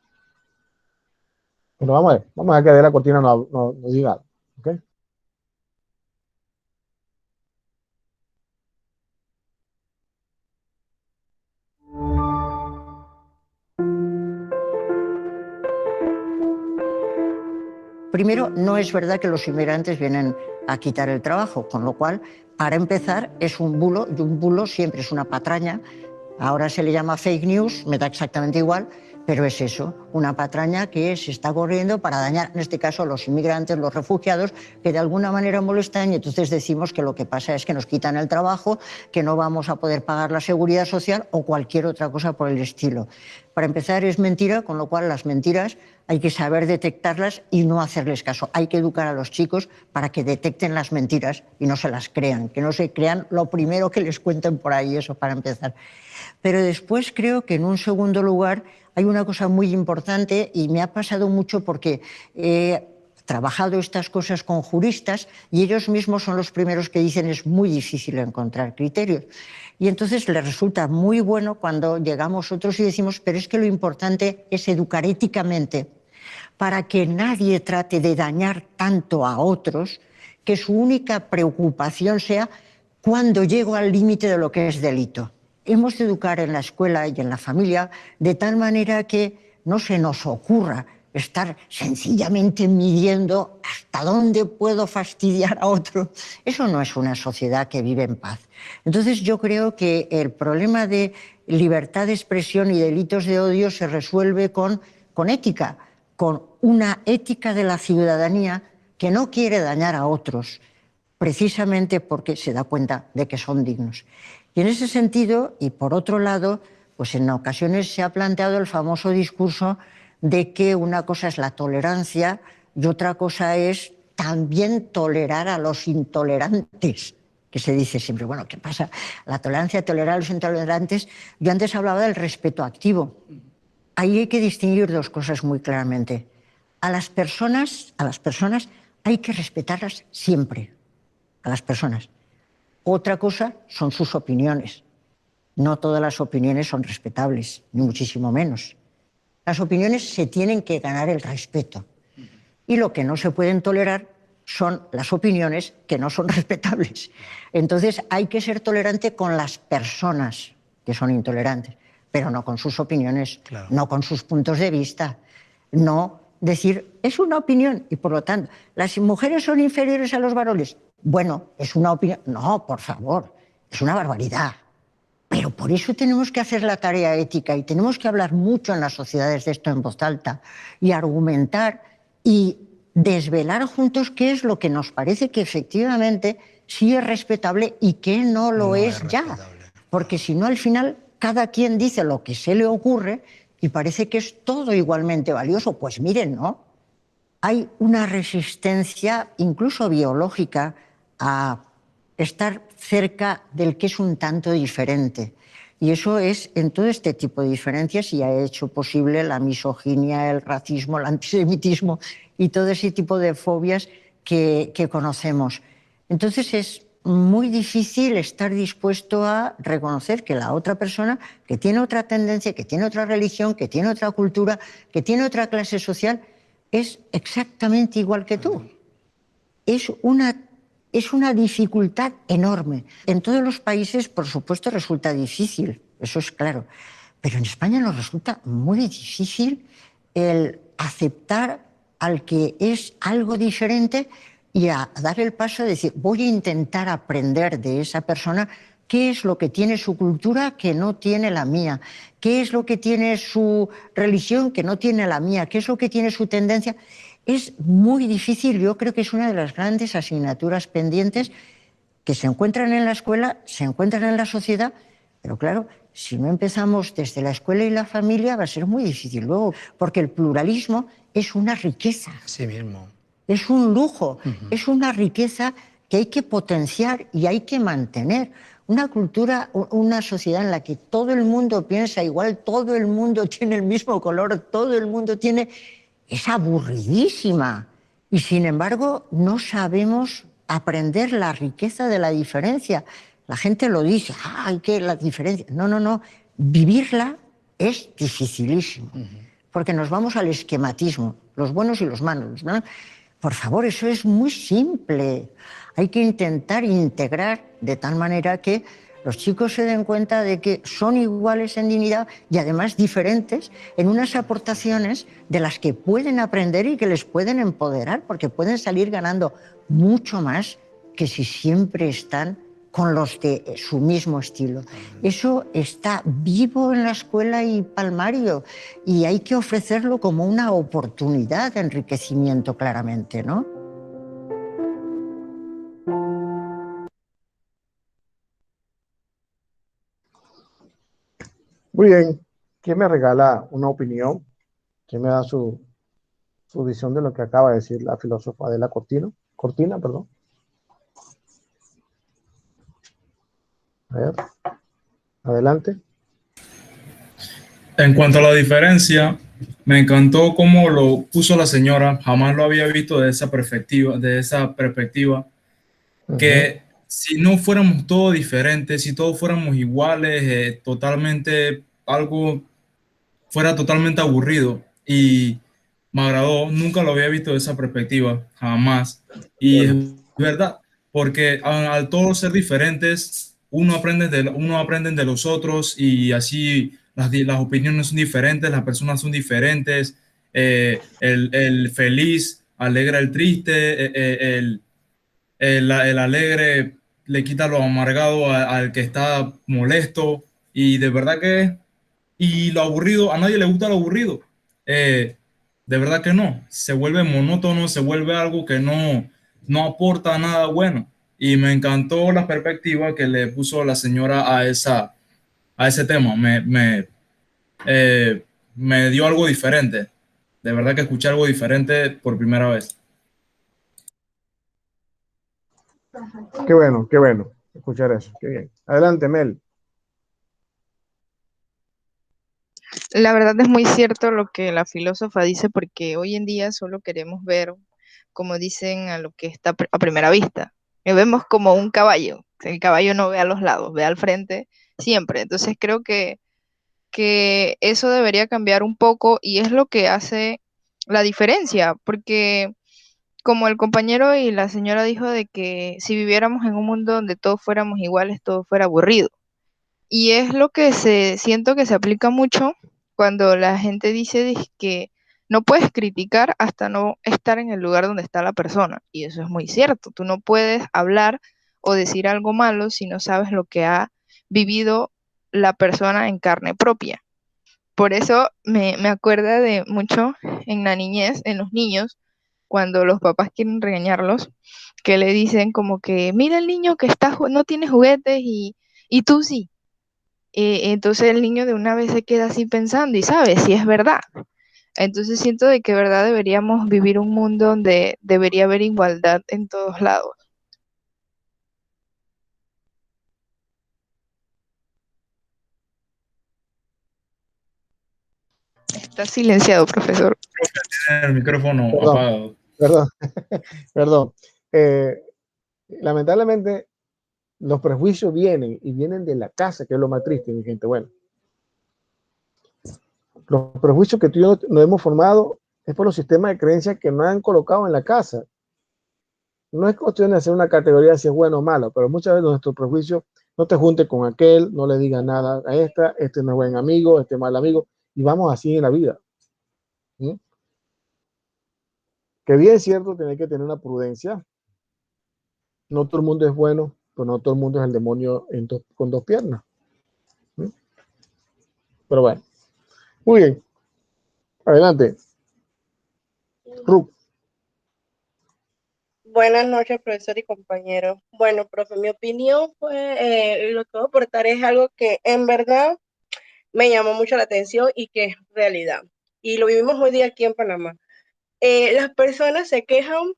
Bueno, vamos a ver que la cortina nos diga algo. ¿Okay? Primero, no es verdad que los inmigrantes vienen a quitar el trabajo, con lo cual, para empezar, es un bulo, y un bulo siempre es una patraña. Ahora se le llama fake news, me da exactamente igual, pero es eso, una patraña que se está corriendo para dañar, en este caso, a los inmigrantes, los refugiados, que de alguna manera molestan, y entonces decimos que lo que pasa es que nos quitan el trabajo, que no vamos a poder pagar la seguridad social o cualquier otra cosa por el estilo. Para empezar, es mentira, con lo cual las mentiras hay que saber detectarlas y no hacerles caso. Hay que educar a los chicos para que detecten las mentiras y no se las crean, que no se crean lo primero que les cuenten por ahí, eso para empezar. Pero después creo que en un segundo lugar hay una cosa muy importante y me ha pasado mucho porque trabajado estas cosas con juristas y ellos mismos son los primeros que dicen es muy difícil encontrar criterios. Y entonces les resulta muy bueno cuando llegamos otros y decimos, pero es que lo importante es educar éticamente para que nadie trate de dañar tanto a otros que su única preocupación sea cuando llego al límite de lo que es delito. Hemos de educar en la escuela y en la familia de tal manera que no se nos ocurra estar sencillamente midiendo hasta dónde puedo fastidiar a otro. Eso no es una sociedad que vive en paz. Entonces yo creo que el problema de libertad de expresión y delitos de odio se resuelve con ética, con una ética de la ciudadanía que no quiere dañar a otros, precisamente porque se da cuenta de que son dignos. Y en ese sentido, y por otro lado, pues en ocasiones se ha planteado el famoso discurso de que una cosa es la tolerancia y otra cosa es también tolerar a los intolerantes, que se dice siempre, bueno, ¿qué pasa? La tolerancia, tolerar a los intolerantes. Yo antes hablaba del respeto activo. Ahí hay que distinguir dos cosas muy claramente. A las personas hay que respetarlas siempre, a las personas. Otra cosa son sus opiniones. No todas las opiniones son respetables, ni muchísimo menos. Las opiniones se tienen que ganar el respeto. Y lo que no se pueden tolerar son las opiniones que no son respetables. Entonces hay que ser tolerante con las personas que son intolerantes, pero no con sus opiniones, claro, no con sus puntos de vista, no decir, es una opinión y por lo tanto, ¿las mujeres son inferiores a los varones? Bueno, es una opinión. No, por favor, es una barbaridad. Pero por eso tenemos que hacer la tarea ética y tenemos que hablar mucho en las sociedades de esto en voz alta y argumentar y desvelar juntos qué es lo que nos parece que efectivamente sí es respetable y qué no lo es ya. Porque si no, al final, cada quien dice lo que se le ocurre y parece que es todo igualmente valioso. Pues miren, ¿no? Hay una resistencia, incluso biológica, a estar cerca del que es un tanto diferente. Y eso es en todo este tipo de diferencias y ha hecho posible la misoginia, el racismo, el antisemitismo y todo ese tipo de fobias que conocemos. Entonces es muy difícil estar dispuesto a reconocer que la otra persona, que tiene otra tendencia, que tiene otra religión, que tiene otra cultura, que tiene otra clase social, es exactamente igual que tú. Es una dificultad enorme. En todos los países, por supuesto, resulta difícil, eso es claro. Pero en España nos resulta muy difícil el aceptar al que es algo diferente y a dar el paso de decir, voy a intentar aprender de esa persona qué es lo que tiene su cultura que no tiene la mía, qué es lo que tiene su religión que no tiene la mía, qué es lo que tiene su tendencia. Es muy difícil, yo creo que es una de las grandes asignaturas pendientes que se encuentran en la escuela, se encuentran en la sociedad, pero claro, si no empezamos desde la escuela y la familia va a ser muy difícil luego, porque el pluralismo es una riqueza. Así mismo. Es un lujo, es una riqueza que hay que potenciar y hay que mantener. Una cultura, una sociedad en la que todo el mundo piensa igual, todo el mundo tiene el mismo color, todo el mundo tiene... es aburridísima. Y sin embargo, no sabemos aprender la riqueza de la diferencia. La gente lo dice, hay que la diferencia. No, no, no. Vivirla es dificilísimo. Porque nos vamos al esquematismo, los buenos y los malos, ¿no? Por favor, eso es muy simple. Hay que intentar integrar de tal manera que los chicos se den cuenta de que son iguales en dignidad y además diferentes en unas aportaciones de las que pueden aprender y que les pueden empoderar, porque pueden salir ganando mucho más que si siempre están con los de su mismo estilo. Eso está vivo en la escuela y palmario y hay que ofrecerlo como una oportunidad de enriquecimiento claramente, ¿no? Muy bien. ¿Quién me regala una opinión? ¿Quién me da su visión de lo que acaba de decir la filósofa Adela Cortina, perdón? A ver, adelante. En cuanto a la diferencia, Me encantó cómo lo puso la señora, jamás lo había visto de esa perspectiva, que si no fuéramos todos diferentes, si todos fuéramos iguales, totalmente algo fuera totalmente aburrido. Y me agradó, nunca lo había visto de esa perspectiva, jamás. Y es verdad, porque al todos ser diferentes, uno aprende de los otros y así las opiniones son diferentes, las personas son diferentes, el feliz alegra el triste, el alegre le quita lo amargado al que está molesto y de verdad que, y lo aburrido, a nadie le gusta lo aburrido. De verdad que no, se vuelve monótono, se vuelve algo que no aporta nada bueno. Y me encantó la perspectiva que le puso la señora a ese tema. Me dio algo diferente. De verdad que escuché algo diferente por primera vez. Qué bueno escuchar eso. Qué bien. Adelante, Mel. La verdad es muy cierto lo que la filósofa dice, porque hoy en día solo queremos ver, como dicen, a lo que está a primera vista. Lo vemos como un caballo. El caballo no ve a los lados, ve al frente siempre. Entonces creo que eso debería cambiar un poco y es lo que hace la diferencia, porque como el compañero y la señora dijo de que si viviéramos en un mundo donde todos fuéramos iguales, todo fuera aburrido. Y es lo que siento que se aplica mucho cuando la gente dice que no puedes criticar hasta no estar en el lugar donde está la persona. Y eso es muy cierto. Tú no puedes hablar o decir algo malo si no sabes lo que ha vivido la persona en carne propia. Por eso me acuerda de mucho en la niñez, en los niños, cuando los papás quieren regañarlos, que le dicen como que, mira el niño que no tiene juguetes y tú sí. Entonces el niño de una vez se queda así pensando y sabe si es verdad. Entonces siento de que verdad deberíamos vivir un mundo donde debería haber igualdad en todos lados. Está silenciado, profesor. El micrófono Perdón, apagado. perdón, perdón. Eh, lamentablemente, los prejuicios vienen y vienen de la casa, que es lo más triste, mi gente. Bueno, los prejuicios que tú y yo nos hemos formado es por los sistemas de creencias que nos han colocado en la casa. No es cuestión de hacer una categoría si es bueno o malo, pero muchas veces nuestros prejuicios, no te juntes con aquel, no le digas nada a este no es buen amigo, este es mal amigo, y vamos así en la vida. ¿Sí? Que bien es cierto, tiene que tener una prudencia. No todo el mundo es bueno, pero no todo el mundo es el demonio con dos piernas. ¿Sí? Pero bueno, muy bien. Adelante. Ruth. Buenas noches, profesor y compañero. Bueno, profe, mi opinión fue, lo que voy a aportar es algo que en verdad me llamó mucho la atención y que es realidad. Y lo vivimos hoy día aquí en Panamá. Las personas se quejan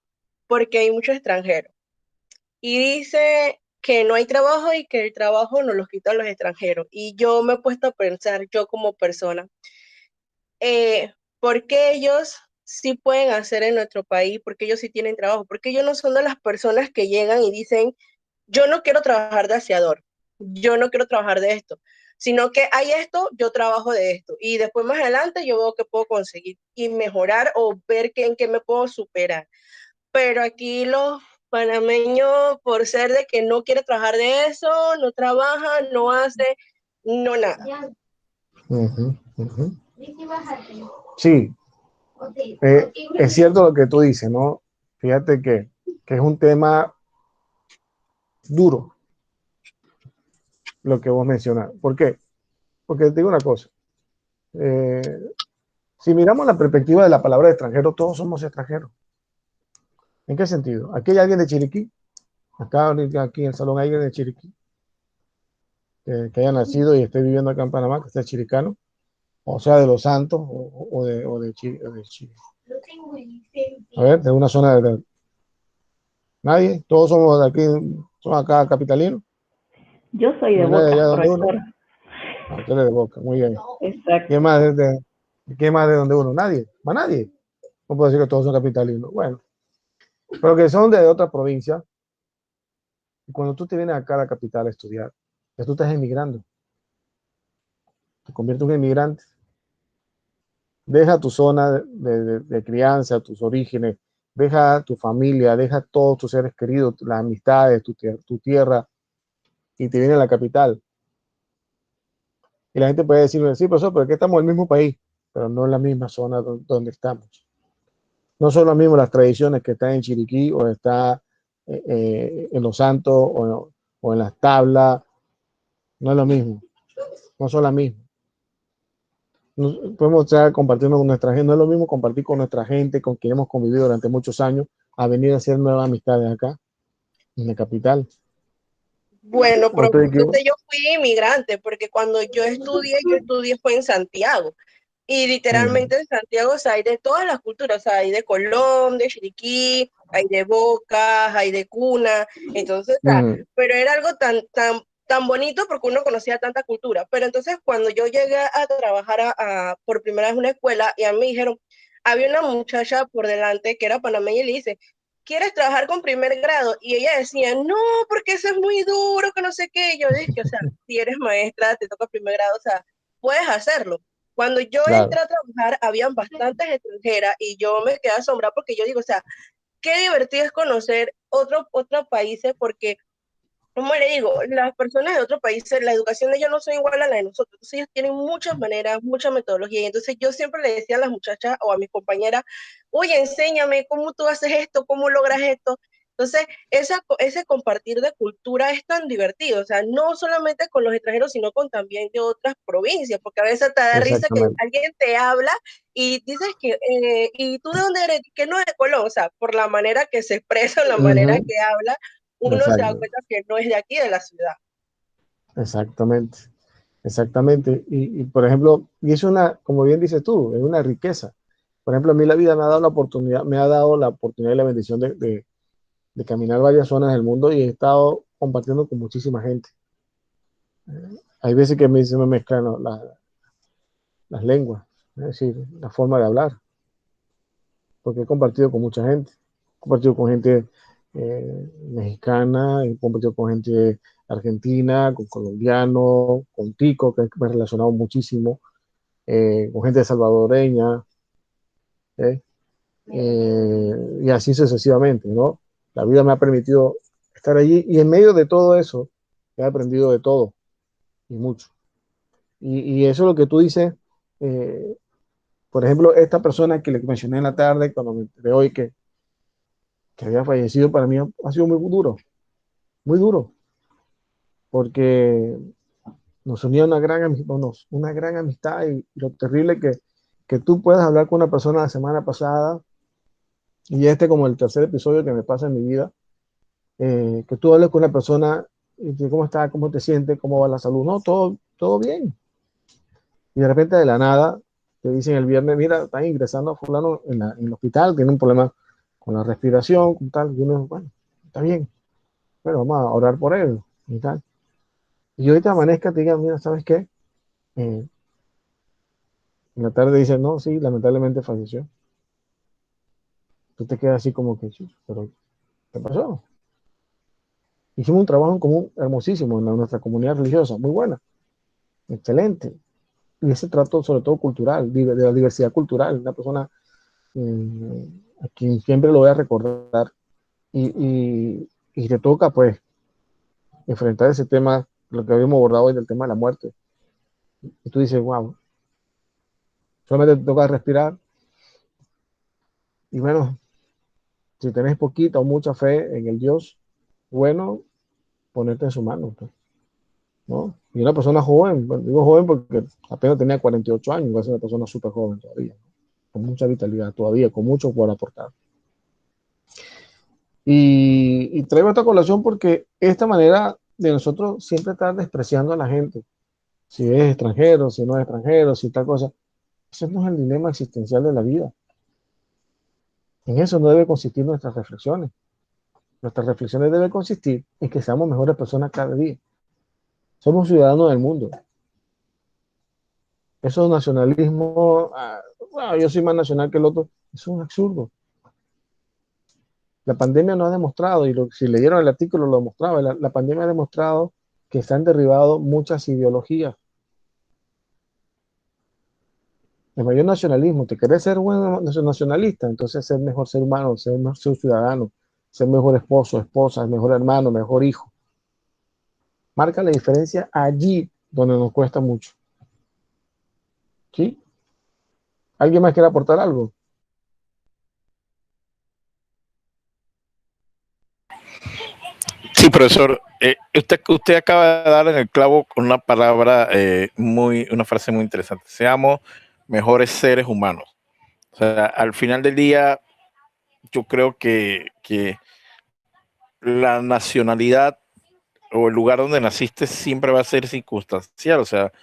porque hay muchos extranjeros y dice que no hay trabajo y que el trabajo nos los quitan los extranjeros. Y yo me he puesto a pensar, yo como persona, ¿por qué ellos sí pueden hacer en nuestro país? ¿Por qué ellos sí tienen trabajo? Porque ellos no son de las personas que llegan y dicen, yo no quiero trabajar de aseador, yo no quiero trabajar de esto, sino que hay esto, yo trabajo de esto. Y después más adelante yo veo qué puedo conseguir y mejorar o ver en qué me puedo superar. Pero aquí los panameños, por ser de que no quiere trabajar de eso, no trabaja, no hace, no nada. Sí, es cierto lo que tú dices, ¿no? Fíjate que es un tema duro lo que vos mencionas. ¿Por qué? Porque te digo una cosa. Si miramos la perspectiva de la palabra extranjero, todos somos extranjeros. ¿En qué sentido? Aquí hay alguien de Chiriquí. Acá, aquí en el salón hay alguien de Chiriquí que haya nacido y esté viviendo acá en Panamá, que sea chiricano, o sea, de Los Santos o de Chile. A ver, de una zona de... Nadie, todos somos de aquí, somos acá capitalinos. Yo soy de No hay nadie Boca, allá donde uno. profesor. Ah, tú eres de Boca, muy bien. Exacto. ¿Quién más? ¿Qué más de donde uno? Nadie, más nadie. No puedo decir que todos son capitalinos. Bueno, pero que son de otra provincia. Y cuando tú te vienes acá a la capital a estudiar, ya tú estás emigrando. Te conviertes en un inmigrante. Deja tu zona de crianza, tus orígenes, deja tu familia, deja todos tus seres queridos, las amistades, tu tierra, y te viene a la capital. Y la gente puede decirme, sí, profesor, pero es que estamos en el mismo país, pero no en la misma zona donde estamos. No son las mismas las tradiciones que están en Chiriquí o está en Los Santos o en las tablas. No es lo mismo, no son las mismas. Podemos estar compartiendo con nuestra gente, no es lo mismo compartir con nuestra gente, con quien hemos convivido durante muchos años, a venir a hacer nuevas amistades acá, en la capital. Bueno, ¿O te equivoco? yo fui inmigrante, porque cuando yo estudié fue en Santiago. Y literalmente en Santiago, o sea, hay de todas las culturas, o sea, hay de Colón, de Chiriquí, hay de Boca, hay de Cuna, entonces, o sea, pero era algo tan bonito porque uno conocía tanta cultura. Pero entonces cuando yo llegué a trabajar por primera vez en una escuela, y a mí me dijeron, había una muchacha por delante que era panameña y le dice, ¿quieres trabajar con primer grado? Y ella decía, no, porque eso es muy duro, que no sé qué. Y yo dije, o sea, si eres maestra, te toca primer grado, o sea, puedes hacerlo. Cuando yo entré Claro, a trabajar, habían bastantes extranjeras y yo me quedé asombrada porque yo digo, o sea, qué divertido es conocer otros países porque, como le digo, las personas de otros países, la educación de ellos no son igual a la de nosotros. Entonces ellos tienen muchas maneras, mucha metodología. Y entonces yo siempre le decía a las muchachas o a mis compañeras, oye, enséñame cómo tú haces esto, cómo logras esto. Entonces, ese compartir de cultura es tan divertido, o sea, no solamente con los extranjeros, sino con también de otras provincias, porque a veces te da risa que exactamente. alguien te habla y dices que, ¿y tú de dónde eres? Que no es de Colón, o sea, por la manera que se expresa, la manera que habla, uno se da Exacto, cuenta que no es de aquí, de la ciudad. exactamente, exactamente. Por ejemplo, y es una, como bien dices tú, es una riqueza. Por ejemplo, a mí la vida me ha dado la oportunidad, y la bendición de caminar varias zonas del mundo y he estado compartiendo con muchísima gente. Hay veces que se me mezclan, ¿no?, las lenguas, es decir, la forma de hablar, porque he compartido con mucha gente. He compartido con gente mexicana, he compartido con gente argentina, con colombiano, con tico, que me he relacionado muchísimo, con gente salvadoreña, ¿eh? Y así sucesivamente, ¿no? La vida me ha permitido estar allí y en medio de todo eso he aprendido de todo y mucho. Y eso es lo que tú dices. eh, por ejemplo, esta persona que le mencioné en la tarde, cuando me enteré hoy que había fallecido, para mí ha sido muy duro, porque nos unía una gran amistad y lo terrible que tú puedas hablar con una persona la semana pasada y este como el tercer episodio que me pasa en mi vida, que tú hables con una persona y que cómo está, cómo te sientes, cómo va la salud, no, todo bien. Y de repente de la nada te dicen el viernes, mira, están ingresando a fulano en el hospital, tiene un problema con la respiración, con tal, y uno, bueno, está bien, bueno, vamos a orar por él y tal. Y ahorita amanezca, te digan, mira, ¿sabes qué? En la tarde dicen, no, sí, lamentablemente falleció. Tú te quedas así como que, "Sí, pero ¿qué pasó?". Hicimos un trabajo en común hermosísimo en nuestra comunidad religiosa, muy buena, excelente. Y ese trato, sobre todo cultural, de la diversidad cultural, una persona a quien siempre lo voy a recordar. Y te toca, pues, enfrentar ese tema, lo que habíamos abordado hoy del tema de la muerte. Y tú dices, wow, solamente te toca respirar. Y bueno, si tenés poquita o mucha fe en el Dios, bueno, ponerte en su mano, pues, ¿no? Y una persona joven, bueno, digo joven porque apenas tenía 48 años, va a ser una persona súper joven todavía, ¿no?, con mucha vitalidad todavía, con mucho por aportar. Y traigo esta colación porque esta manera de nosotros siempre estar despreciando a la gente, si es extranjero, si no es extranjero, si tal cosa, ese no es el dilema existencial de la vida. En eso no debe consistir nuestras reflexiones. Nuestras reflexiones deben consistir en que seamos mejores personas cada día. Somos ciudadanos del mundo. Eso es nacionalismo, bueno, yo soy más nacional que el otro, es un absurdo. La pandemia nos ha demostrado, y si leyeron el artículo lo demostraba, la pandemia ha demostrado que se han derribado muchas ideologías. El mayor nacionalismo, ¿te querés ser buen nacionalista? Entonces ser mejor ser humano, ser mejor ser ciudadano, ser mejor esposo, esposa, mejor hermano, mejor hijo. Marca la diferencia allí donde nos cuesta mucho. ¿Sí? ¿Alguien más quiere aportar algo? Sí, profesor, usted acaba de dar en el clavo con una palabra, una frase muy interesante. Seamos mejores seres humanos. O sea, al final del día, yo creo que la nacionalidad o el lugar donde naciste siempre va a ser circunstancial. O sea,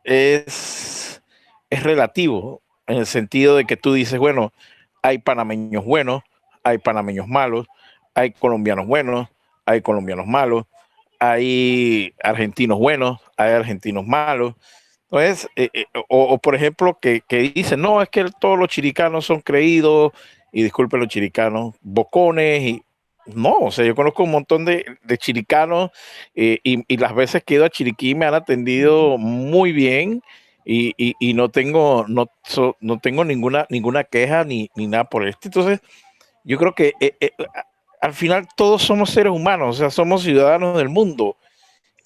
es relativo en el sentido de que tú dices, bueno, hay panameños buenos, hay panameños malos, hay colombianos buenos, hay colombianos malos, hay argentinos buenos, hay argentinos malos. Entonces, por ejemplo, que dicen, no, es que todos los chiricanos son creídos, y disculpen los chiricanos, bocones, y no, o sea, yo conozco un montón de chiricanos, y las veces que he ido a Chiriquí me han atendido muy bien, y no tengo, no tengo ninguna queja ni nada por esto. Entonces, yo creo que al final todos somos seres humanos, o sea, somos ciudadanos del mundo,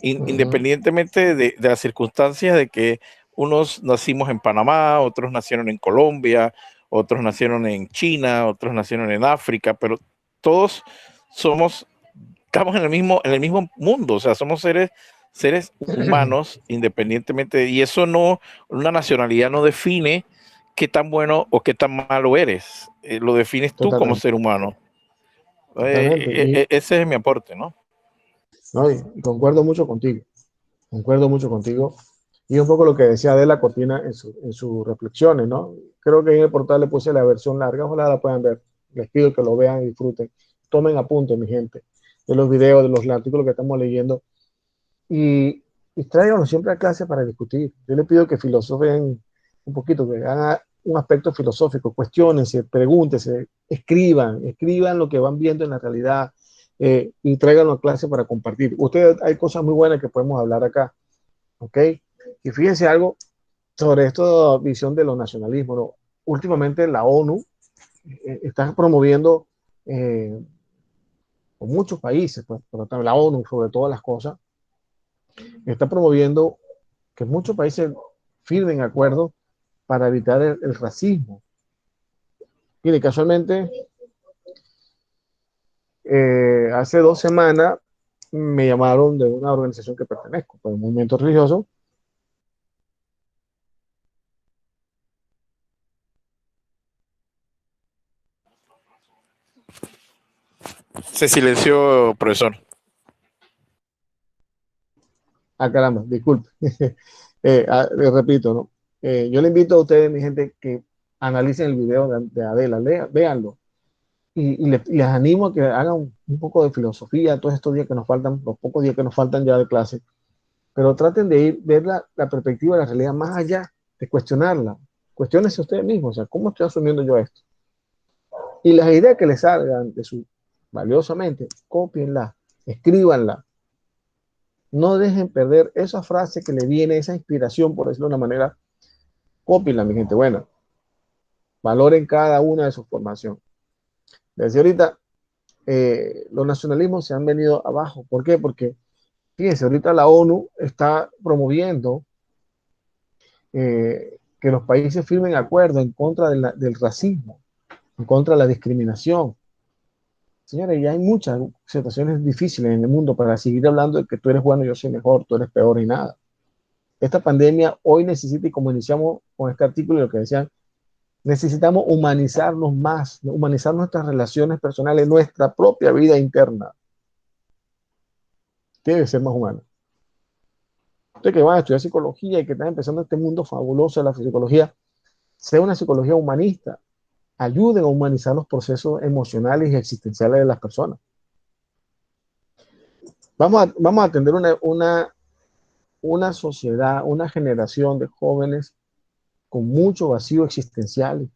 independientemente de las circunstancias de que unos nacimos en Panamá, otros nacieron en Colombia, otros nacieron en China, otros nacieron en África, pero todos estamos en el mismo mundo, o sea, somos seres humanos independientemente, y eso no, una nacionalidad no define qué tan bueno o qué tan malo eres, lo defines tú como Totalmente. ser humano. Totalmente. Ese es mi aporte, ¿no? No, y concuerdo mucho contigo. Concuerdo mucho contigo. Y un poco lo que decía Adela Cortina en sus reflexiones, ¿no? Creo que en el portal le puse la versión larga, ojalá la puedan ver. Les pido que lo vean y disfruten. Tomen apuntes, mi gente, de los videos, de los artículos que estamos leyendo. Y tráiganlo siempre a clase para discutir. Yo les pido que filosofen un poquito, que hagan un aspecto filosófico, cuestionense, pregúntense, escriban lo que van viendo en la realidad, y tráiganlo a clase para compartir. Ustedes, hay cosas muy buenas que podemos hablar acá, ¿ok? Y fíjense algo sobre esta visión de los nacionalismos, ¿no? Últimamente la ONU está promoviendo, con muchos países, pues, pero también la ONU sobre todas las cosas, está promoviendo que muchos países firmen acuerdos para evitar el racismo. Mire, casualmente, hace 2 semanas me llamaron de una organización que pertenezco, pues, un movimiento religioso. Se silenció, profesor. Ah, caramba, disculpe. Les repito, ¿no? Yo le invito a ustedes, mi gente, que analicen el video de Adela, véanlo. Les animo a que hagan un poco de filosofía todos estos días que nos faltan, los pocos días que nos faltan ya de clase, pero traten de ver la perspectiva de la realidad más allá, de cuestionarla. Cuestiónense ustedes mismos, o sea, ¿cómo estoy asumiendo yo esto? Y las ideas que les salgan de su valiosamente, cópienlas, escríbanla. No dejen perder esa frase que le viene, esa inspiración, por decirlo de una manera, cópienla, mi gente buena. Valoren cada una de sus formación. Desde ahorita, los nacionalismos se han venido abajo. ¿Por qué? Porque, fíjense, ahorita la ONU está promoviendo, que los países firmen acuerdos en contra del racismo, en contra de la discriminación. Señores, ya hay muchas situaciones difíciles en el mundo para seguir hablando de que tú eres bueno, yo soy mejor, tú eres peor y nada. Esta pandemia hoy necesita, y como iniciamos con este artículo, lo que decían, necesitamos humanizarnos más, humanizar nuestras relaciones personales, nuestra propia vida interna. Tiene que ser más humano. Ustedes que van a estudiar psicología y que están empezando este mundo fabuloso de la psicología, sea una psicología humanista. Ayuden a humanizar los procesos emocionales y existenciales de las personas. Vamos a atender una sociedad, una generación de jóvenes con mucho vacío existencial.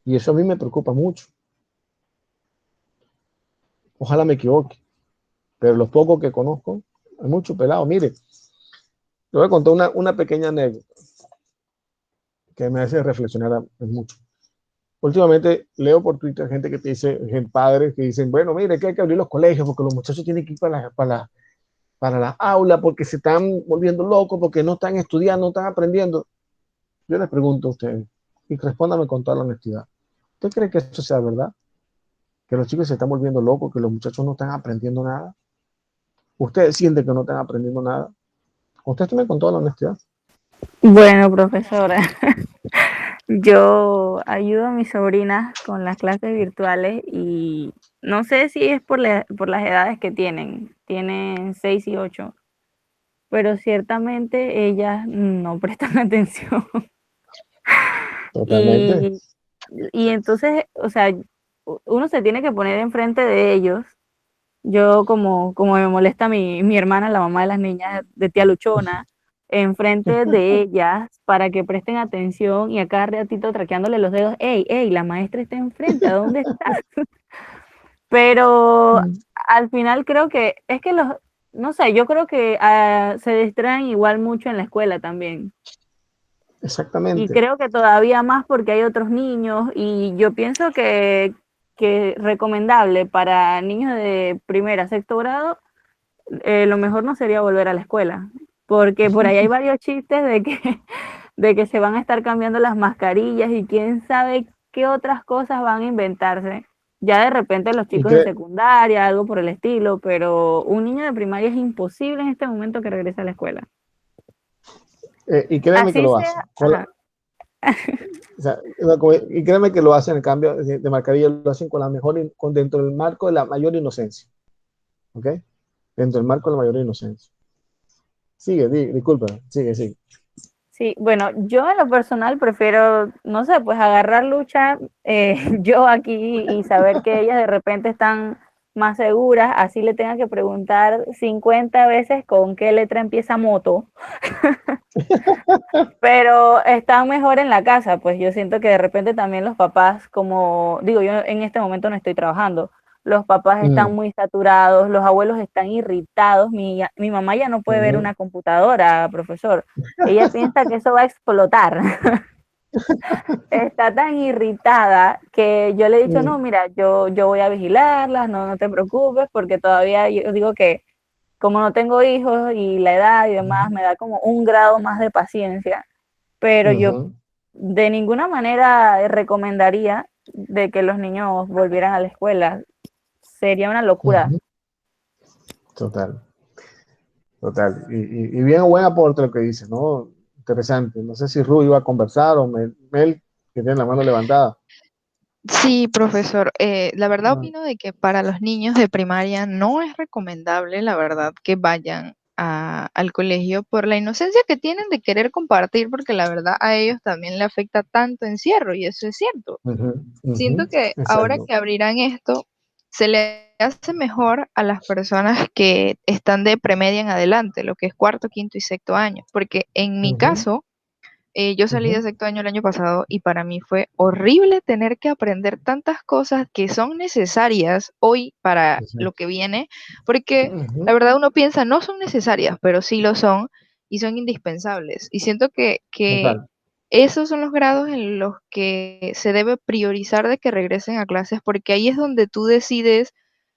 Y eso a mí me preocupa mucho. Ojalá me equivoque, pero los pocos que conozco, hay mucho pelado. Mire, le voy a contar una pequeña anécdota que me hace reflexionar mucho. Últimamente leo por Twitter gente que te dice, padres que dicen, bueno, mire, que hay que abrir los colegios porque los muchachos tienen que ir para la aula porque se están volviendo locos, porque no están estudiando, no están aprendiendo. Yo les pregunto a ustedes, y respóndame con toda la honestidad. ¿Usted cree que esto sea verdad? ¿Que los chicos se están volviendo locos, que los muchachos no están aprendiendo nada? ¿Ustedes sienten que no están aprendiendo nada? Contésteme con toda la honestidad. Bueno, profesora, yo ayudo a mis sobrinas con las clases virtuales y no sé si es por las edades que tienen 6 y 8, pero ciertamente ellas no prestan atención. Totalmente. Y entonces, o sea, uno se tiene que poner enfrente de ellos. Yo como me molesta mi hermana, la mamá de las niñas de tía Luchona, enfrente de ellas para que presten atención y a cada ratito traqueándole los dedos, ey, la maestra está enfrente, ¿a dónde estás? Pero al final creo que es que no sé, yo creo que se distraen igual mucho en la escuela también. Y Exactamente. creo que todavía más porque hay otros niños y yo pienso que recomendable para niños de primera a sexto grado, lo mejor no sería volver a la escuela, porque por ahí hay varios chistes de que se van a estar cambiando las mascarillas y quién sabe qué otras cosas van a inventarse. Ya de repente los Y, chicos de secundaria, algo por el estilo, pero un niño de primaria es imposible en este momento que regrese a la escuela. y créeme que Así lo sea, hacen. O sea, y créeme que lo hacen, en cambio de mascarilla, lo hacen con la mejor, dentro del marco de la mayor inocencia. ¿Ok? Dentro del marco de la mayor inocencia. Sigue, disculpa, sigue. sí, bueno, yo en lo personal prefiero, no sé, pues agarrar lucha yo aquí y saber que ellas de repente están más seguras, así le tenga que preguntar 50 veces con qué letra empieza moto, pero están mejor en la casa, pues yo siento que de repente también los papás, como digo, yo en este momento no estoy trabajando, los papás están muy saturados, los abuelos están irritados, mi mamá ya no puede ver una computadora, profesor, ella piensa que eso va a explotar. Está tan irritada que yo le he dicho, no, mira, yo voy a vigilarlas, no te preocupes, porque todavía yo digo que como no tengo hijos y la edad y demás, me da como un grado más de paciencia, pero yo de ninguna manera recomendaría de que los niños volvieran a la escuela. Sería una locura. Total. Y bien buen aporte lo que dices, ¿no? Interesante. No sé si Ru iba a conversar o Mel, que tiene la mano levantada. Sí, profesor. La verdad opino de que para los niños de primaria no es recomendable, la verdad, que vayan al colegio por la inocencia que tienen de querer compartir, porque la verdad a ellos también le afecta tanto encierro, y eso es cierto. Siento que ahora Exacto. que abrirán esto, se le hace mejor a las personas que están de premedia en adelante, lo que es cuarto, quinto y sexto año, porque en mi caso, yo salí de sexto año el año pasado y para mí fue horrible tener que aprender tantas cosas que son necesarias hoy para lo que viene, porque la verdad uno piensa no son necesarias, pero sí lo son y son indispensables. Y siento que Total. esos son los grados en los que se debe priorizar de que regresen a clases, porque ahí es donde tú decides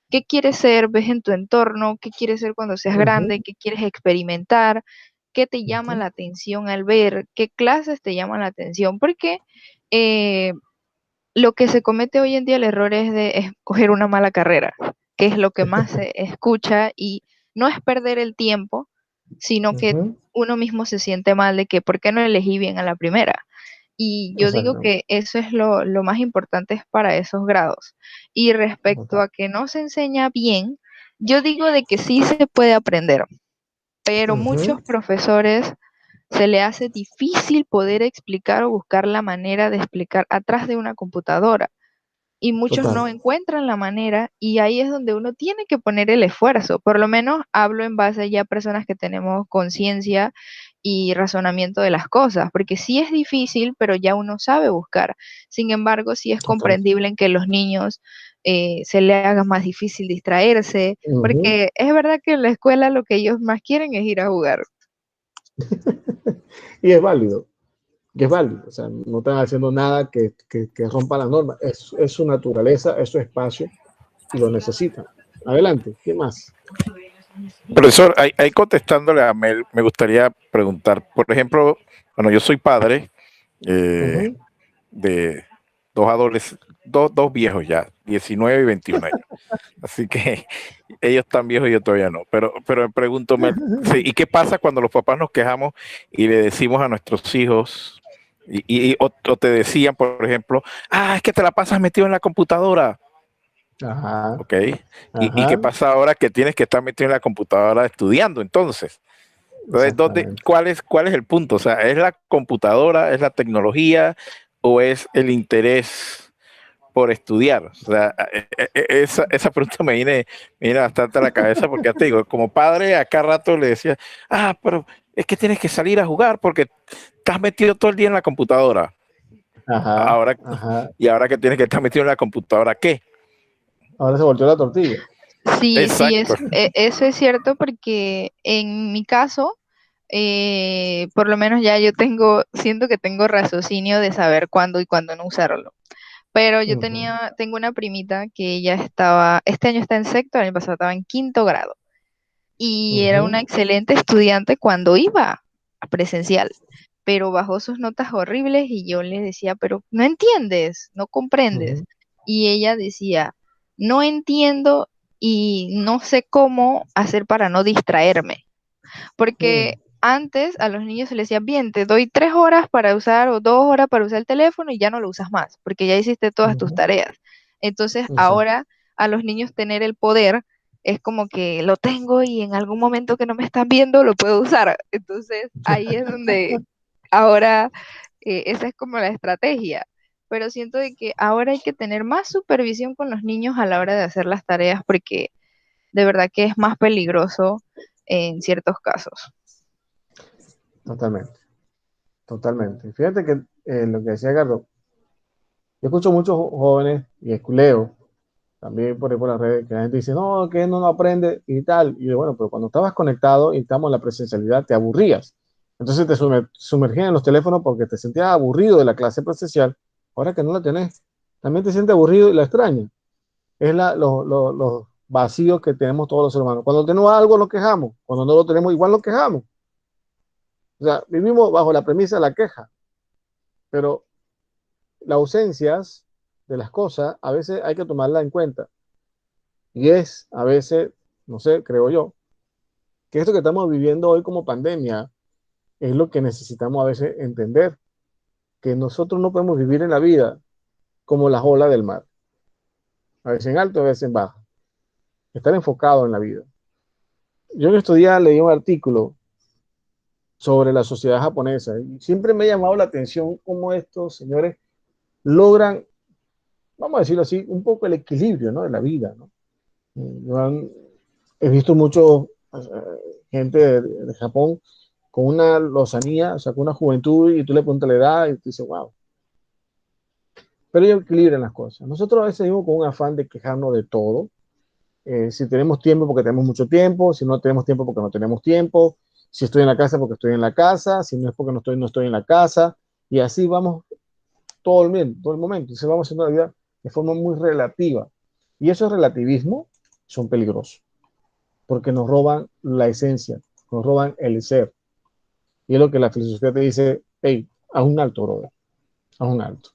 qué quieres ser, ves en tu entorno, qué quieres ser cuando seas grande, qué quieres experimentar, qué te llama la atención al ver, qué clases te llaman la atención, porque lo que se comete hoy en día el error es de escoger una mala carrera, que es lo que más se escucha y no es perder el tiempo, sino que uno mismo se siente mal de que ¿por qué no elegí bien a la primera? Y yo digo Exacto. que eso es lo más importante para esos grados. Y respecto a que no se enseña bien, yo digo de que sí se puede aprender, pero muchos profesores se le hace difícil poder explicar o buscar la manera de explicar atrás de una computadora. y muchos Total. no encuentran la manera y ahí es donde uno tiene que poner el esfuerzo. Por lo menos hablo en base ya a personas que tenemos conciencia y razonamiento de las cosas, porque sí es difícil, pero ya uno sabe buscar. Sin embargo, sí es Total. comprendible en que los niños se les haga más difícil distraerse, Ujú. porque es verdad que en la escuela lo que ellos más quieren es ir a jugar. Y es válido, que es válido. O sea, no están haciendo nada que rompa la norma. Es su naturaleza, es su espacio y lo necesitan. Adelante, ¿qué más? Profesor, ahí contestándole a Mel, me gustaría preguntar, por ejemplo, bueno, yo soy padre eh, Ujú. de dos viejos ya, 19 y 21 años. Así que ellos están viejos y yo todavía no. Pero me pregunto, Mel, sí, ¿y qué pasa cuando los papás nos quejamos y le decimos a nuestros hijos, o te decían, por ejemplo, es que te la pasas metido en la computadora? Ajá, ¿Ok? ¿Y qué ajá, pasa ahora que tienes que estar metido en la computadora estudiando entonces? Entonces, exactamente. cuál es el punto? O sea, ¿es la computadora, es la tecnología o es el interés por estudiar? O sea, esa pregunta me viene bastante a la cabeza porque ya te digo, como padre, acá rato le decía, pero es que tienes que salir a jugar porque estás metido todo el día en la computadora. Ajá, Ahora, ajá. y ahora que tienes que estar metido en la computadora, ¿qué? Ahora se volteó la tortilla. Sí, sí, Exacto. eso es cierto porque en mi caso, por lo menos ya yo siento que tengo raciocinio de saber cuándo y cuándo no usarlo. Pero yo Ujú, tengo una primita que ella este año está en sexto, el año pasado estaba en quinto grado y era una ujú, excelente estudiante cuando iba a presencial, pero bajó sus notas horribles y yo le decía, pero no entiendes, no comprendes. ujú, Y ella decía, no entiendo y no sé cómo hacer para no distraerme. Porque mm, antes a los niños se les decía, bien, te doy 3 horas para usar o 2 horas para usar el teléfono y ya no lo usas más, porque ya hiciste todas tus ujú. tareas. Entonces Exacto. ahora a los niños tener el poder es como que lo tengo y en algún momento que no me están viendo lo puedo usar. Entonces ahí es donde ahora esa es como la estrategia. Pero siento de que ahora hay que tener más supervisión con los niños a la hora de hacer las tareas porque de verdad que es más peligroso en ciertos casos. Totalmente, totalmente. Fíjate que lo que decía Carlos, yo escucho muchos jóvenes y esculeo también por ahí por las redes que la gente dice, no, que no aprende y tal. Y yo, bueno, pero cuando estabas conectado y estamos en la presencialidad, te aburrías. Entonces te sumergías en los teléfonos porque te sentías aburrido de la clase presencial. Ahora que no la tenés, también te sientes aburrido y la extrañas. Es los vacíos que tenemos todos los seres humanos. Cuando tenemos algo, nos quejamos. Cuando no lo tenemos, igual nos quejamos. O sea, vivimos bajo la premisa de la queja, pero las ausencias de las cosas a veces hay que tomarla en cuenta. Y es a veces, no sé, creo yo, que esto que estamos viviendo hoy como pandemia es lo que necesitamos a veces entender, que nosotros no podemos vivir en la vida como las olas del mar, a veces en alto, a veces en bajo, estar enfocado en la vida. Yo en estos días leí un artículo sobre la sociedad japonesa y siempre me ha llamado la atención cómo estos señores logran, vamos a decirlo así, un poco el equilibrio, ¿no?, de la vida, ¿no? He visto mucho gente de Japón con una lozanía, o sea, con una juventud, y tú le preguntas la edad y tú dices, wow. Pero ellos equilibran las cosas. Nosotros a veces vivimos con un afán de quejarnos de todo. Si tenemos tiempo, porque tenemos mucho tiempo. Si no tenemos tiempo, porque no tenemos tiempo. Si estoy en la casa, porque estoy en la casa. Si no es porque no estoy en la casa. Y así vamos todo el momento. Y se vamos haciendo la vida de forma muy relativa. Y esos relativismos son peligrosos, porque nos roban la esencia, nos roban el ser. Y es lo que la filosofía te dice, hey, haz un alto, brother, haz un alto.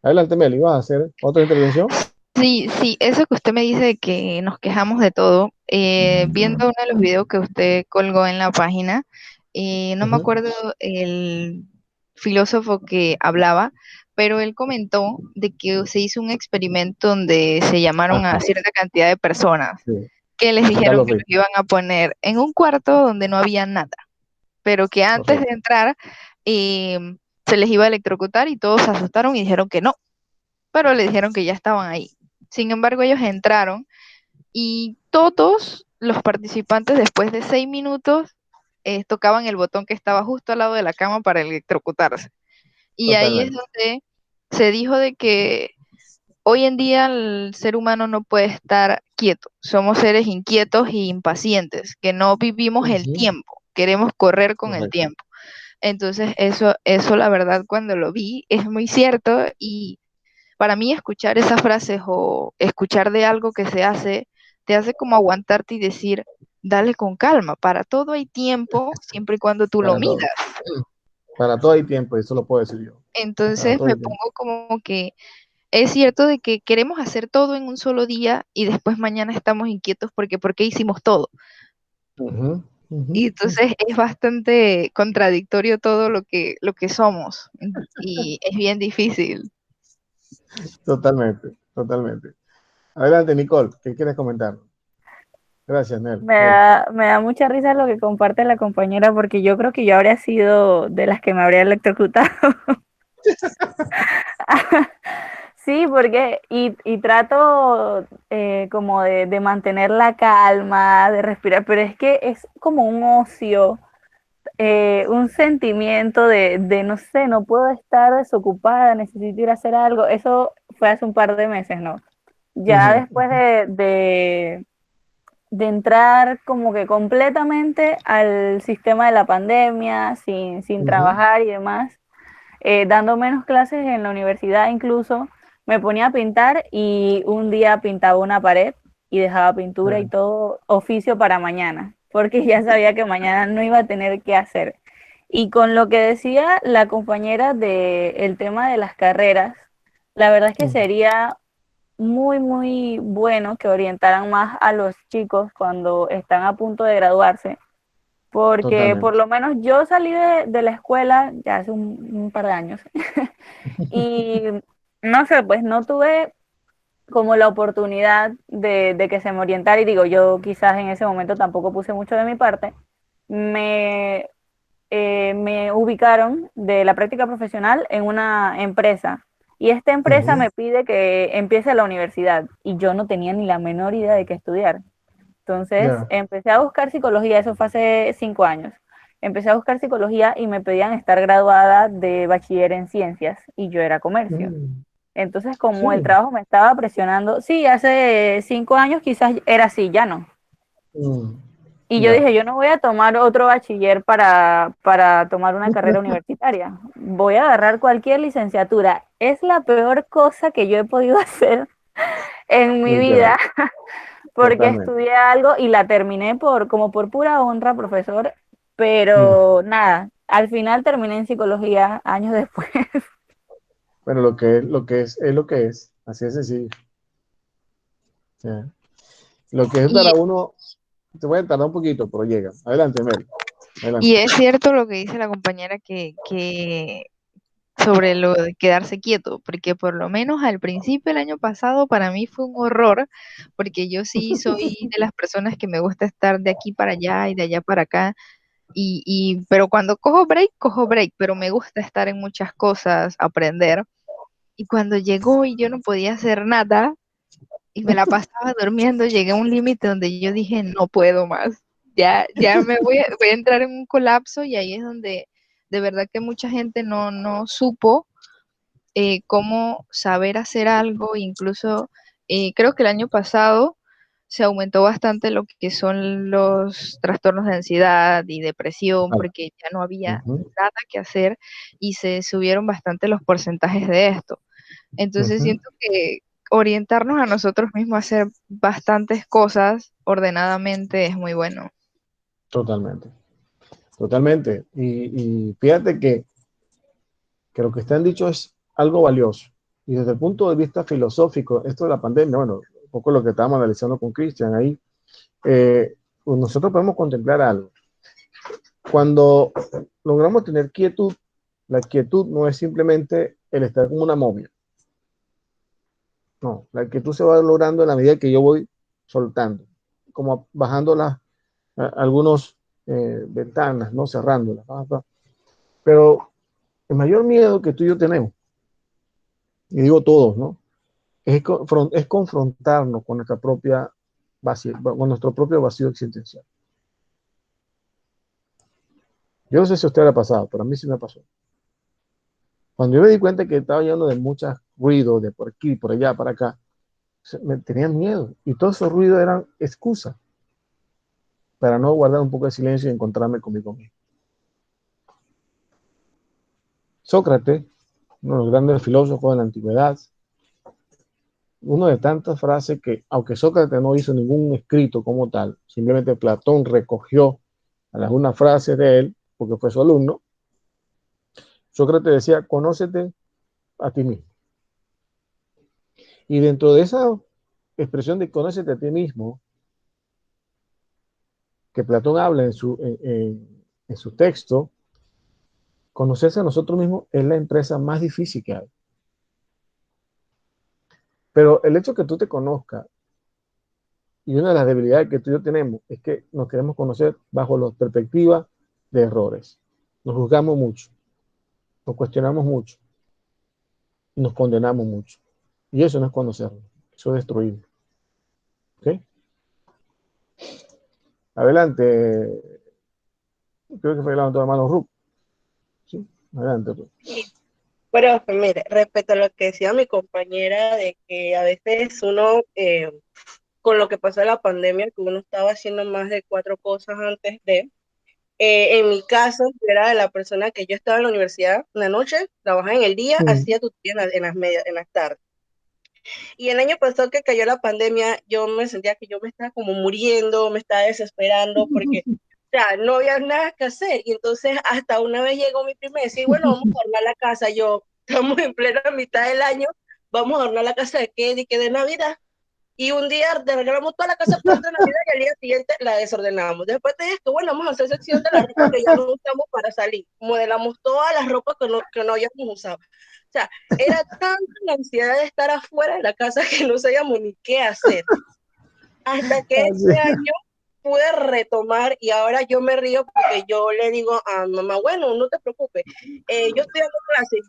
Adelante, Meli, ¿vas a hacer otra intervención? Sí, sí, eso que usted me dice de que nos quejamos de todo, viendo uno de los videos que usted colgó en la página, no me Ujú. acuerdo el filósofo que hablaba, pero él comentó de que se hizo un experimento donde se llamaron a Ajá, cierta cantidad de personas sí, que les dijeron Carlos que los Rico, iban a poner en un cuarto donde no había nada, pero que antes de correcto. entrar se les iba a electrocutar y todos se asustaron y dijeron que no, pero le dijeron que ya estaban ahí. Sin embargo, ellos entraron y todos los participantes, después de 6 minutos, tocaban el botón que estaba justo al lado de la cama para electrocutarse. Y ahí es Totalmente. donde se dijo de que hoy en día el ser humano no puede estar quieto. Somos seres inquietos e impacientes, que no vivimos el Ujú, tiempo, queremos correr con el correcto. tiempo. Entonces, eso la verdad, cuando lo vi, es muy cierto. Y para mí escuchar esas frases o escuchar de algo que se hace, te hace como aguantarte y decir, dale con calma, para todo hay tiempo, siempre y cuando tú lo Para todo. midas. Para todo hay tiempo, eso lo puedo decir yo. Para Entonces todo me hay tiempo. pongo como que es cierto de que queremos hacer todo en un solo día y después mañana estamos inquietos porque ¿por qué hicimos todo? Ujú, ujú. Y entonces es bastante contradictorio todo lo que somos y es bien difícil. Totalmente, totalmente. Adelante, Nicole, ¿qué quieres comentar? Gracias, Nel. Me da mucha risa lo que comparte la compañera porque yo creo que yo habría sido de las que me habría electrocutado. Sí, porque y trato como de mantener la calma, de respirar, pero es que es como un ocio, un sentimiento de no sé, no puedo estar desocupada, necesito ir a hacer algo. Eso fue hace un par de meses, ¿no? Ya Ujú, después de entrar como que completamente al sistema de la pandemia, sin ujú. trabajar y demás, dando menos clases en la universidad incluso, me ponía a pintar y un día pintaba una pared y dejaba pintura y Ya. todo oficio para mañana, porque ya sabía que mañana no iba a tener que hacer. Y con lo que decía la compañera del tema de las carreras, la verdad es que Ujú. sería muy bueno que orientaran más a los chicos cuando están a punto de graduarse, porque por Totalmente. lo menos yo salí de la escuela ya hace un par de años y no sé, pues no tuve como la oportunidad de que se me orientara y digo, yo quizás en ese momento tampoco puse mucho de mi parte, me, me ubicaron de la práctica profesional en una empresa y esta empresa Ujú. me pide que empiece la universidad y yo no tenía ni la menor idea de qué estudiar. Entonces Ya. empecé a buscar psicología, eso fue hace 5 años. Empecé a buscar psicología y me pedían estar graduada de bachiller en ciencias y yo era comercio. Mm, Entonces, como el sí. trabajo me estaba presionando, sí, hace 5 años quizás era así, ya no. Mm, Y yo ya. dije, yo no voy a tomar otro bachiller para tomar una carrera universitaria. Voy a agarrar cualquier licenciatura. Es la peor cosa que yo he podido hacer en mi vida, Literal. porque Totalmente. estudié algo y la terminé como por pura honra, profesor, Mm. pero nada, al final terminé en psicología años después. Bueno, lo que es lo que es. Así es sencillo. Ya. Lo que es Y, para uno, te voy a tardar un poquito, pero llega. Adelante, Mel. Adelante. y es cierto lo que dice la compañera que sobre lo de quedarse quieto, porque por lo menos al principio el año pasado para mí fue un horror, porque yo sí soy de las personas que me gusta estar de aquí para allá y de allá para acá, pero cuando cojo break, pero me gusta estar en muchas cosas, aprender, y cuando llegó y yo no podía hacer nada y me la pasaba durmiendo, llegué a un límite donde yo dije, no puedo más, ya voy a entrar en un colapso y ahí es donde de verdad que mucha gente no supo cómo saber hacer algo, incluso creo que el año pasado se aumentó bastante lo que son los trastornos de ansiedad y depresión, Vale. porque ya no había Ujú, nada que hacer y se subieron bastante los porcentajes de esto. Entonces ujú. siento que orientarnos a nosotros mismos a hacer bastantes cosas ordenadamente es muy bueno. Totalmente. Totalmente. Y fíjate que lo que están dicho es algo valioso. Y desde el punto de vista filosófico, esto de la pandemia, bueno, un poco lo que estábamos analizando con Cristian ahí, pues nosotros podemos contemplar algo. Cuando logramos tener quietud, la quietud no es simplemente el estar como una momia. No, la quietud se va logrando en la medida que yo voy soltando, como bajando algunos ventanas, no cerrándolas. Pero el mayor miedo que tú y yo tenemos, y digo todos, ¿no? es confrontarnos con nuestra propia con nuestro propio vacío existencial. Yo no sé si a usted le ha pasado, pero a mí sí me pasó. Cuando yo me di cuenta que estaba lleno de muchos ruidos, de por aquí, por allá, para acá, me tenía miedo. Y todos esos ruidos eran excusas para no guardar un poco de silencio y encontrarme conmigo mismo. Sócrates, uno de los grandes filósofos de la antigüedad, una de tantas frases que, aunque Sócrates no hizo ningún escrito como tal, simplemente Platón recogió algunas frases de él, porque fue su alumno. Sócrates decía, conócete a ti mismo. Y dentro de esa expresión de conócete a ti mismo, que Platón habla en su texto, conocerse a nosotros mismos es la empresa más difícil que hay. Pero el hecho que tú te conozcas, y una de las debilidades que tú y yo tenemos, es que nos queremos conocer bajo la perspectiva de errores. Nos juzgamos mucho, nos cuestionamos mucho, y nos condenamos mucho. Y eso no es conocernos, eso es destruirnos. ¿Okay? Adelante, creo que fue el hermano Rup. ¿Sí? Adelante, Rup. Sí. Pero mire, respecto a lo que decía mi compañera, de que a veces uno, con lo que pasó en la pandemia, que uno estaba haciendo más de 4 cosas antes de, en mi caso, yo era de la persona que yo estaba en la universidad en la noche, trabajaba en el día, hacía tutoría en las tardes. Y el año pasado que cayó la pandemia, yo me sentía que yo me estaba como muriendo, me estaba desesperando, porque o sea, no había nada que hacer. Y entonces hasta una vez llegó mi prima y decía, bueno, vamos a adornar la casa. Yo, estamos en plena mitad del año, vamos a adornar la casa de qué, de Navidad. Y un día arreglamos toda la casa por de Navidad y al día siguiente la desordenamos. Después de esto, bueno, vamos a hacer sección de la ropa que ya no usamos para salir. Modelamos todas las ropas que no habíamos usado. O sea, era tanta la ansiedad de estar afuera de la casa que no sabíamos ni qué hacer. Hasta que este año pude retomar y ahora yo me río porque yo le digo a mamá, bueno, no te preocupes, yo estoy dando clases,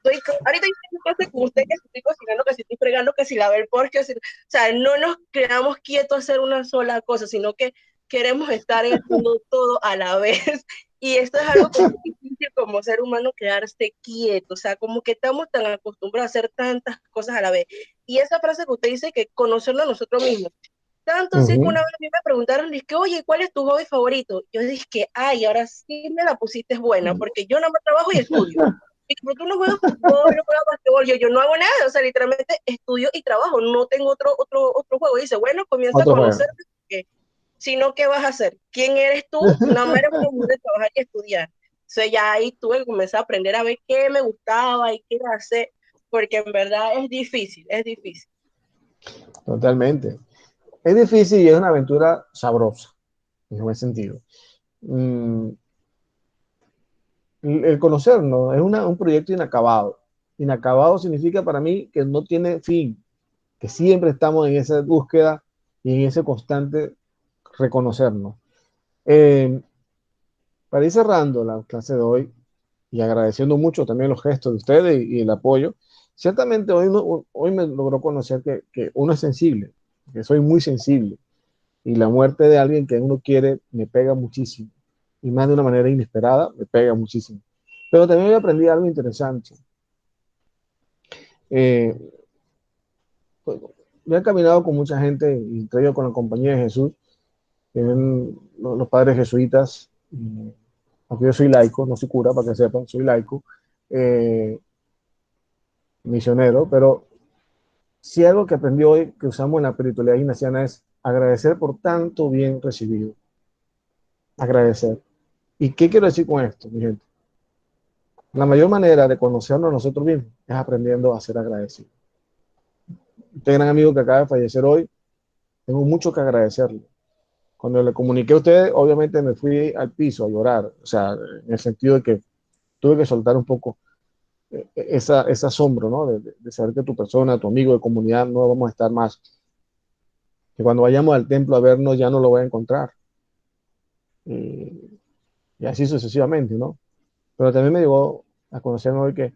ahorita estoy en clase con usted, que si estoy cocinando, que si estoy fregando, que si lavé el porche, o sea, no nos quedamos quietos a hacer una sola cosa, sino que queremos estar haciendo todo a la vez. Y esto es algo como difícil como ser humano, quedarse quieto, o sea, como que estamos tan acostumbrados a hacer tantas cosas a la vez. Y esa frase que usted dice, que conocernos a nosotros mismos, tanto así que una vez a mí me preguntaron, dije, oye, ¿cuál es tu hobby favorito? Yo dije, ay, ahora sí me la pusiste buena, porque yo no me trabajo y estudio. Y como tú no juegas fútbol, no juegas basquetbol, yo no hago nada, o sea, literalmente estudio y trabajo, no tengo otro juego. Y dice, bueno, comienza a Otro juego. conocerte, porque si no, ¿qué vas a hacer? ¿Quién eres tú? Nada más eres una mujer de trabajar y estudiar. Entonces ya ahí tuve que comenzar a aprender a ver qué me gustaba y qué hacer, porque en verdad es difícil, es difícil. Totalmente. Es difícil y es una aventura sabrosa, en buen sentido. El conocernos es un proyecto inacabado. Inacabado significa para mí que no tiene fin, que siempre estamos en esa búsqueda y en ese constante reconocernos. Para ir cerrando la clase de hoy y agradeciendo mucho también los gestos de ustedes y el apoyo, ciertamente hoy me logró conocer que uno es sensible, que soy muy sensible. Y la muerte de alguien que uno quiere me pega muchísimo. Y más de una manera inesperada, me pega muchísimo. Pero también he aprendido algo interesante. Eh, yo he caminado con mucha gente, entre ellos con la Compañía de Jesús, que ven los padres jesuitas, aunque yo soy laico, no soy cura, para que sepan, soy laico, misionero, pero si algo que aprendí hoy, que usamos en la espiritualidad ignaciana, es agradecer por tanto bien recibido. Agradecer. ¿Y qué quiero decir con esto, mi gente? La mayor manera de conocernos a nosotros mismos es aprendiendo a ser agradecidos. Este gran amigo que acaba de fallecer hoy, tengo mucho que agradecerle. Cuando le comuniqué a ustedes, obviamente me fui al piso a llorar, o sea, en el sentido de que tuve que soltar un poco ese asombro, ¿no? De saber que tu persona, tu amigo de comunidad, no vamos a estar más. Que cuando vayamos al templo a vernos ya no lo voy a encontrar. Y así sucesivamente, ¿no? Pero también me llegó a conocerme hoy que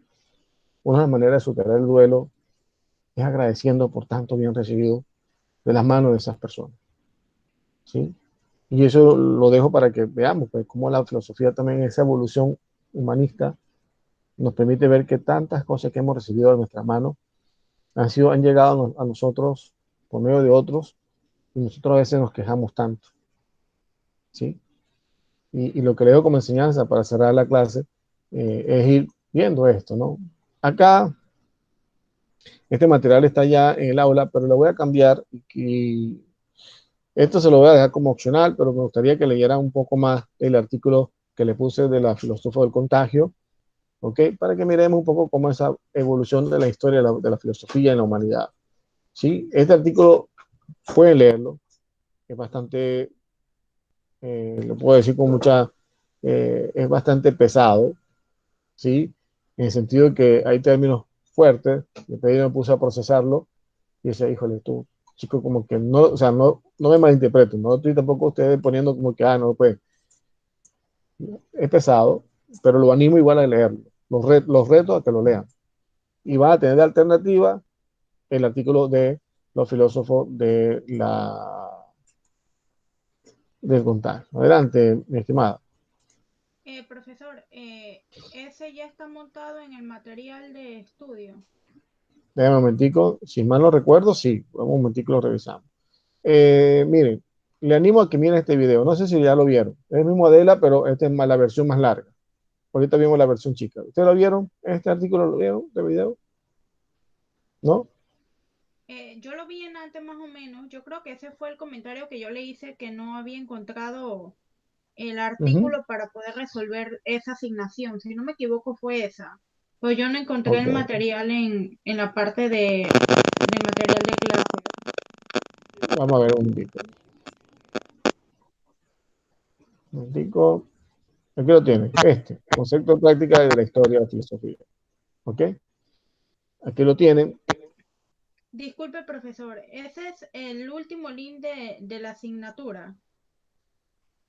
una de las maneras de superar el duelo es agradeciendo por tanto bien recibido de las manos de esas personas. ¿Sí? Y eso lo dejo para que veamos pues, cómo la filosofía también, esa evolución humanista, nos permite ver que tantas cosas que hemos recibido de nuestras manos han llegado a nosotros por medio de otros, y nosotros a veces nos quejamos tanto. ¿Sí? Y lo que le dejo como enseñanza para cerrar la clase es ir viendo esto, ¿no? Acá, este material está ya en el aula, pero lo voy a cambiar y esto se lo voy a dejar como opcional, pero me gustaría que leyera un poco más el artículo que le puse de la filosofía del contagio, ¿ok? Para que miremos un poco cómo esa evolución de la historia de la filosofía en la humanidad, ¿sí? Este artículo pueden leerlo, es bastante, lo puedo decir con mucha, es bastante pesado, ¿sí? En el sentido de que hay términos fuertes, después yo me puse a procesarlo y decía, híjole, tú, chico, como que no, o sea, no me malinterpreten, no estoy tampoco ustedes poniendo como que, no, pues, es pesado, pero lo animo igual a leerlo, los retos a que lo lean. Y van a tener de alternativa el artículo de los filósofos del contagio. Adelante, mi estimada. Profesor, ese ya está montado en el material de estudio. Déjame un momentico, si mal no recuerdo, sí, un momentico lo revisamos. Miren, le animo a que miren este video, no sé si ya lo vieron, es el mismo Adela, pero esta es la versión más larga. Ahorita vimos la versión chica. ¿Ustedes lo vieron? ¿Este artículo lo vieron, este video? ¿No? Yo lo vi en antes más o menos. Yo creo que ese fue el comentario que yo le hice, que no había encontrado el artículo para poder resolver esa asignación. Si no me equivoco fue esa. Pues yo no encontré el Ok. material en la parte de material de clase. Vamos a ver un momentico. Un momentico. Aquí lo tiene. Concepto de práctica de la historia de la filosofía. ¿Ok? Aquí lo tienen. Disculpe, profesor, ese es el último link de la asignatura.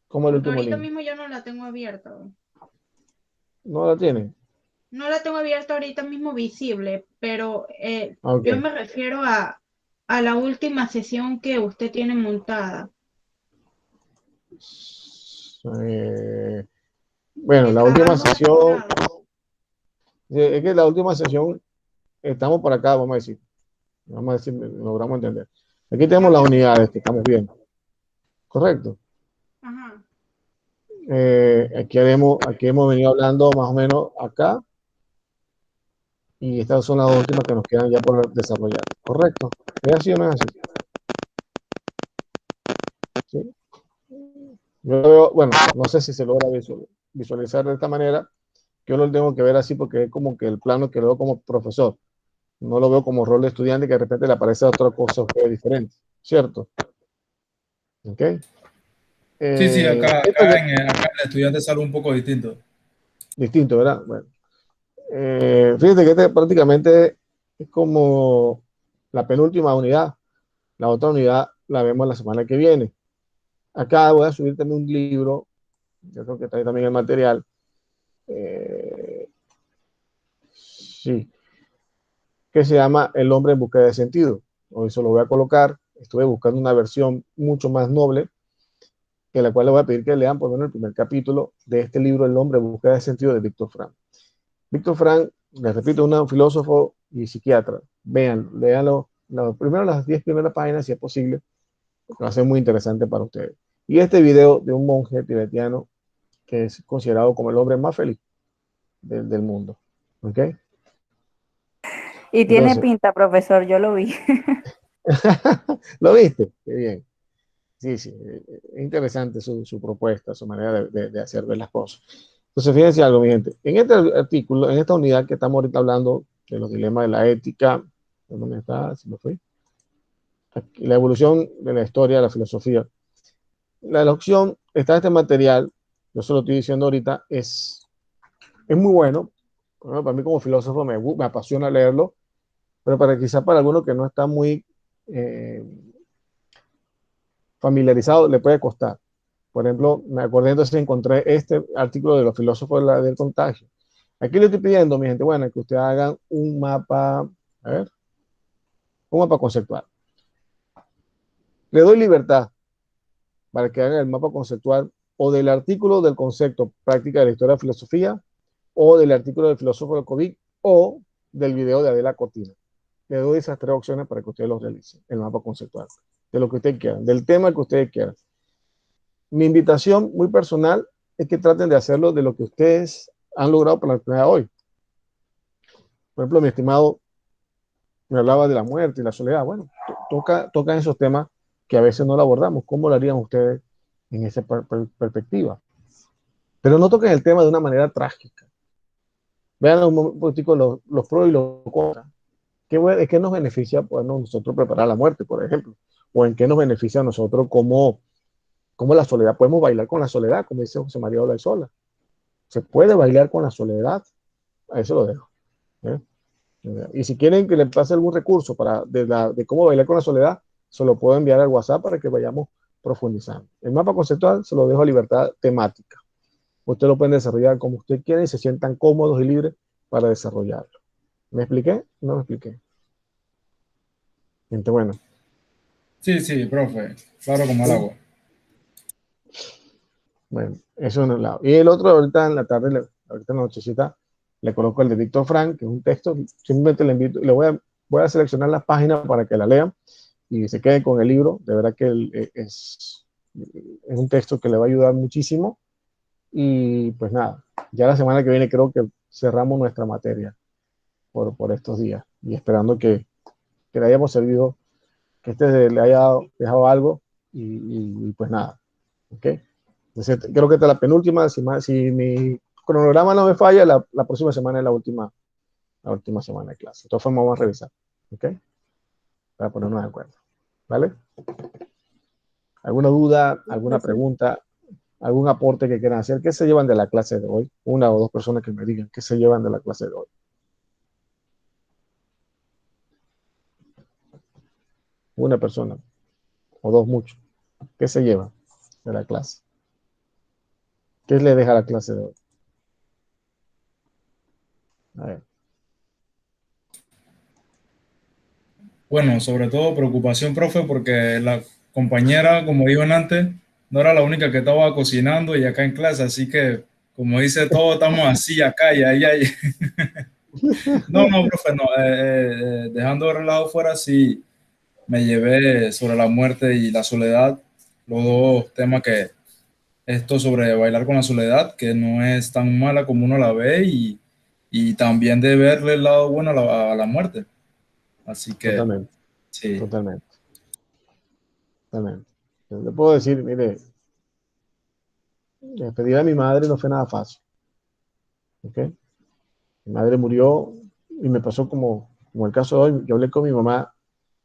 Como el Porque último ahorita link. mismo yo no la tengo abierta. ¿No la tienen? No la tengo abierta ahorita mismo visible, pero Ok. yo me refiero a la última sesión que usted tiene montada. Bueno, Que la última grabamos sesión, apurados. es que la última sesión, estamos por acá, vamos a decir, logramos entender. Aquí tenemos las unidades que estamos viendo, ¿correcto? Ajá. Aquí hemos venido hablando más o menos acá, y estas son las últimas que nos quedan ya por desarrollar, ¿correcto? ¿Es así o no es así? ¿Sí? Yo veo, bueno, no sé si se logra visualizar de esta manera, yo lo tengo que ver así porque es como que el plano que lo veo como profesor, no lo veo como rol de estudiante que de repente le aparece otra cosa diferente, ¿cierto? ¿Ok? Sí, Esto que acá el estudiante sale un poco distinto. distinto, ¿verdad? Bueno, fíjate que este prácticamente es como la penúltima unidad, la otra unidad la vemos la semana que viene. Acá voy a subir también un libro, yo creo que está ahí también el material. Sí, que se llama El hombre en busca de sentido. Hoy se lo voy a colocar. Estuve buscando una versión mucho más noble, en la cual le voy a pedir que lean por lo menos el primer capítulo de este libro, El hombre en busca de sentido, de Víctor Frank. Víctor Frank, les repito, es un filósofo y psiquiatra. Vean, léanlo, primero las 10 primeras páginas, si es posible, porque va a ser muy interesante para ustedes. Y este video de un monje tibetiano que es considerado como el hombre más feliz del mundo. ¿Ok? Y tiene Entonces, pinta, profesor, yo lo vi. ¿lo viste? Qué bien. Sí, sí, es interesante su propuesta, su manera de hacer ver las cosas. Entonces, fíjense algo, mi gente. En este artículo, en esta unidad que estamos ahorita hablando de los dilemas de la ética, ¿dónde está? ¿Se me fue? Aquí, la evolución de la historia, de la filosofía. La opción está este material, yo se lo estoy diciendo ahorita, es muy bueno. Bueno, para mí como filósofo me apasiona leerlo, pero quizás para alguno que no está muy eh, familiarizado le puede costar. Por ejemplo, me acordé entonces encontré este artículo de los filósofos del contagio. Aquí le estoy pidiendo, mi gente, bueno, que ustedes hagan un mapa, a ver, un mapa conceptual. Le doy libertad para que hagan el mapa conceptual o del artículo del concepto práctica de la historia de filosofía, o del artículo del filósofo del COVID, o del video de Adela Cortina. Le doy esas 3 opciones para que ustedes los realicen, el mapa conceptual, de lo que ustedes quieran, del tema que ustedes quieran. Mi invitación muy personal es que traten de hacerlo de lo que ustedes han logrado para la primera hoy. Por ejemplo, mi estimado me hablaba de la muerte y la soledad. Bueno, tocan esos temas que a veces no lo abordamos. ¿Cómo lo harían ustedes en esa perspectiva? Pero no toquen el tema de una manera trágica. Vean un poquitico los pros y los contras. ¿Qué nos beneficia podernos nosotros preparar la muerte, por ejemplo? ¿O en qué nos beneficia a nosotros como la soledad? Podemos bailar con la soledad, como dice José María Olaizola. Se puede bailar con la soledad. A eso lo dejo. Y si quieren que le pase algún recurso de cómo bailar con la soledad, se lo puedo enviar al WhatsApp para que vayamos profundizando. El mapa conceptual se lo dejo a libertad temática. Usted lo pueden desarrollar como usted quiera y se sientan cómodos y libres para desarrollarlo. ¿Me expliqué? No me expliqué. Gente, bueno. Sí, profe. Claro como el agua. Bueno, eso en un lado. Y el otro, ahorita en la tarde, ahorita en la nochecita, le coloco el de Víctor Frank, que es un texto. Simplemente le invito, voy a seleccionar las páginas para que la lean y se queden con el libro. De verdad que es un texto que le va a ayudar muchísimo. Y pues nada, ya la semana que viene creo que cerramos nuestra materia por estos días. Y esperando que le hayamos servido, que le haya dejado algo. Y pues nada, ¿ok? Entonces, creo que esta es la penúltima. Si mi cronograma no me falla, la próxima semana es la última semana de clase. De todas formas, vamos a revisar, ¿ok? Para ponernos de acuerdo, ¿vale? ¿Alguna duda, alguna pregunta, algún aporte que quieran hacer? ¿Qué se llevan de la clase de hoy? 1 o 2 personas que me digan qué se llevan de la clase de hoy. Una persona o 2, mucho. ¿Qué se lleva de la clase? ¿Qué le deja la clase de hoy? A ver. Bueno, sobre todo preocupación, profe, porque la compañera, como dijo antes, no era la única que estaba cocinando y acá en clase, así que, como dice, todos estamos así acá y ahí. No, profe, no. Dejando el relajo fuera, sí me llevé sobre la muerte y la soledad, los 2 temas que esto sobre bailar con la soledad, que no es tan mala como uno la ve y también de verle el lado bueno a la muerte. Así que, Totalmente. sí. Totalmente. Le puedo decir, mire, despedir a mi madre no fue nada fácil. ¿Ok? Mi madre murió y me pasó como el caso de hoy. Yo hablé con mi mamá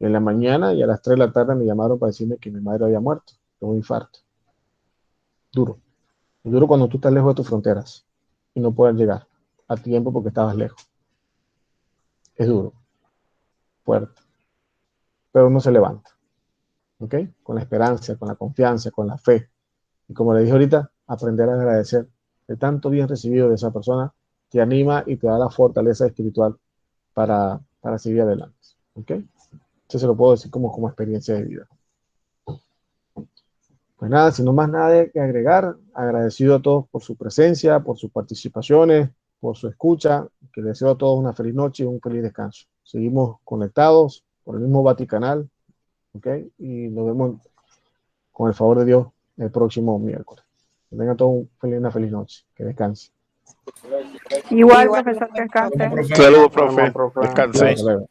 en la mañana y a las 3 de la tarde me llamaron para decirme que mi madre había muerto, de un infarto. Duro. Duro cuando tú estás lejos de tus fronteras y no puedes llegar a tiempo porque estabas lejos. Es duro. Fuerte. Pero uno se levanta. ¿Ok? Con la esperanza, con la confianza, con la fe. Y como le dije ahorita, aprender a agradecer de tanto bien recibido de esa persona te anima y te da la fortaleza espiritual para seguir adelante. ¿Ok? Eso se lo puedo decir como experiencia de vida. Pues nada, sin más nada que agregar, agradecido a todos por su presencia, por sus participaciones, por su escucha, que les deseo a todos una feliz noche y un feliz descanso. Seguimos conectados por el mismo Vaticanal, ¿ok? Y nos vemos con el favor de Dios el próximo miércoles. Que tengan todos una feliz noche, que descansen. Igual, profesor, que descanse. Profe. Saludos, profe. Descanse. Hasta luego.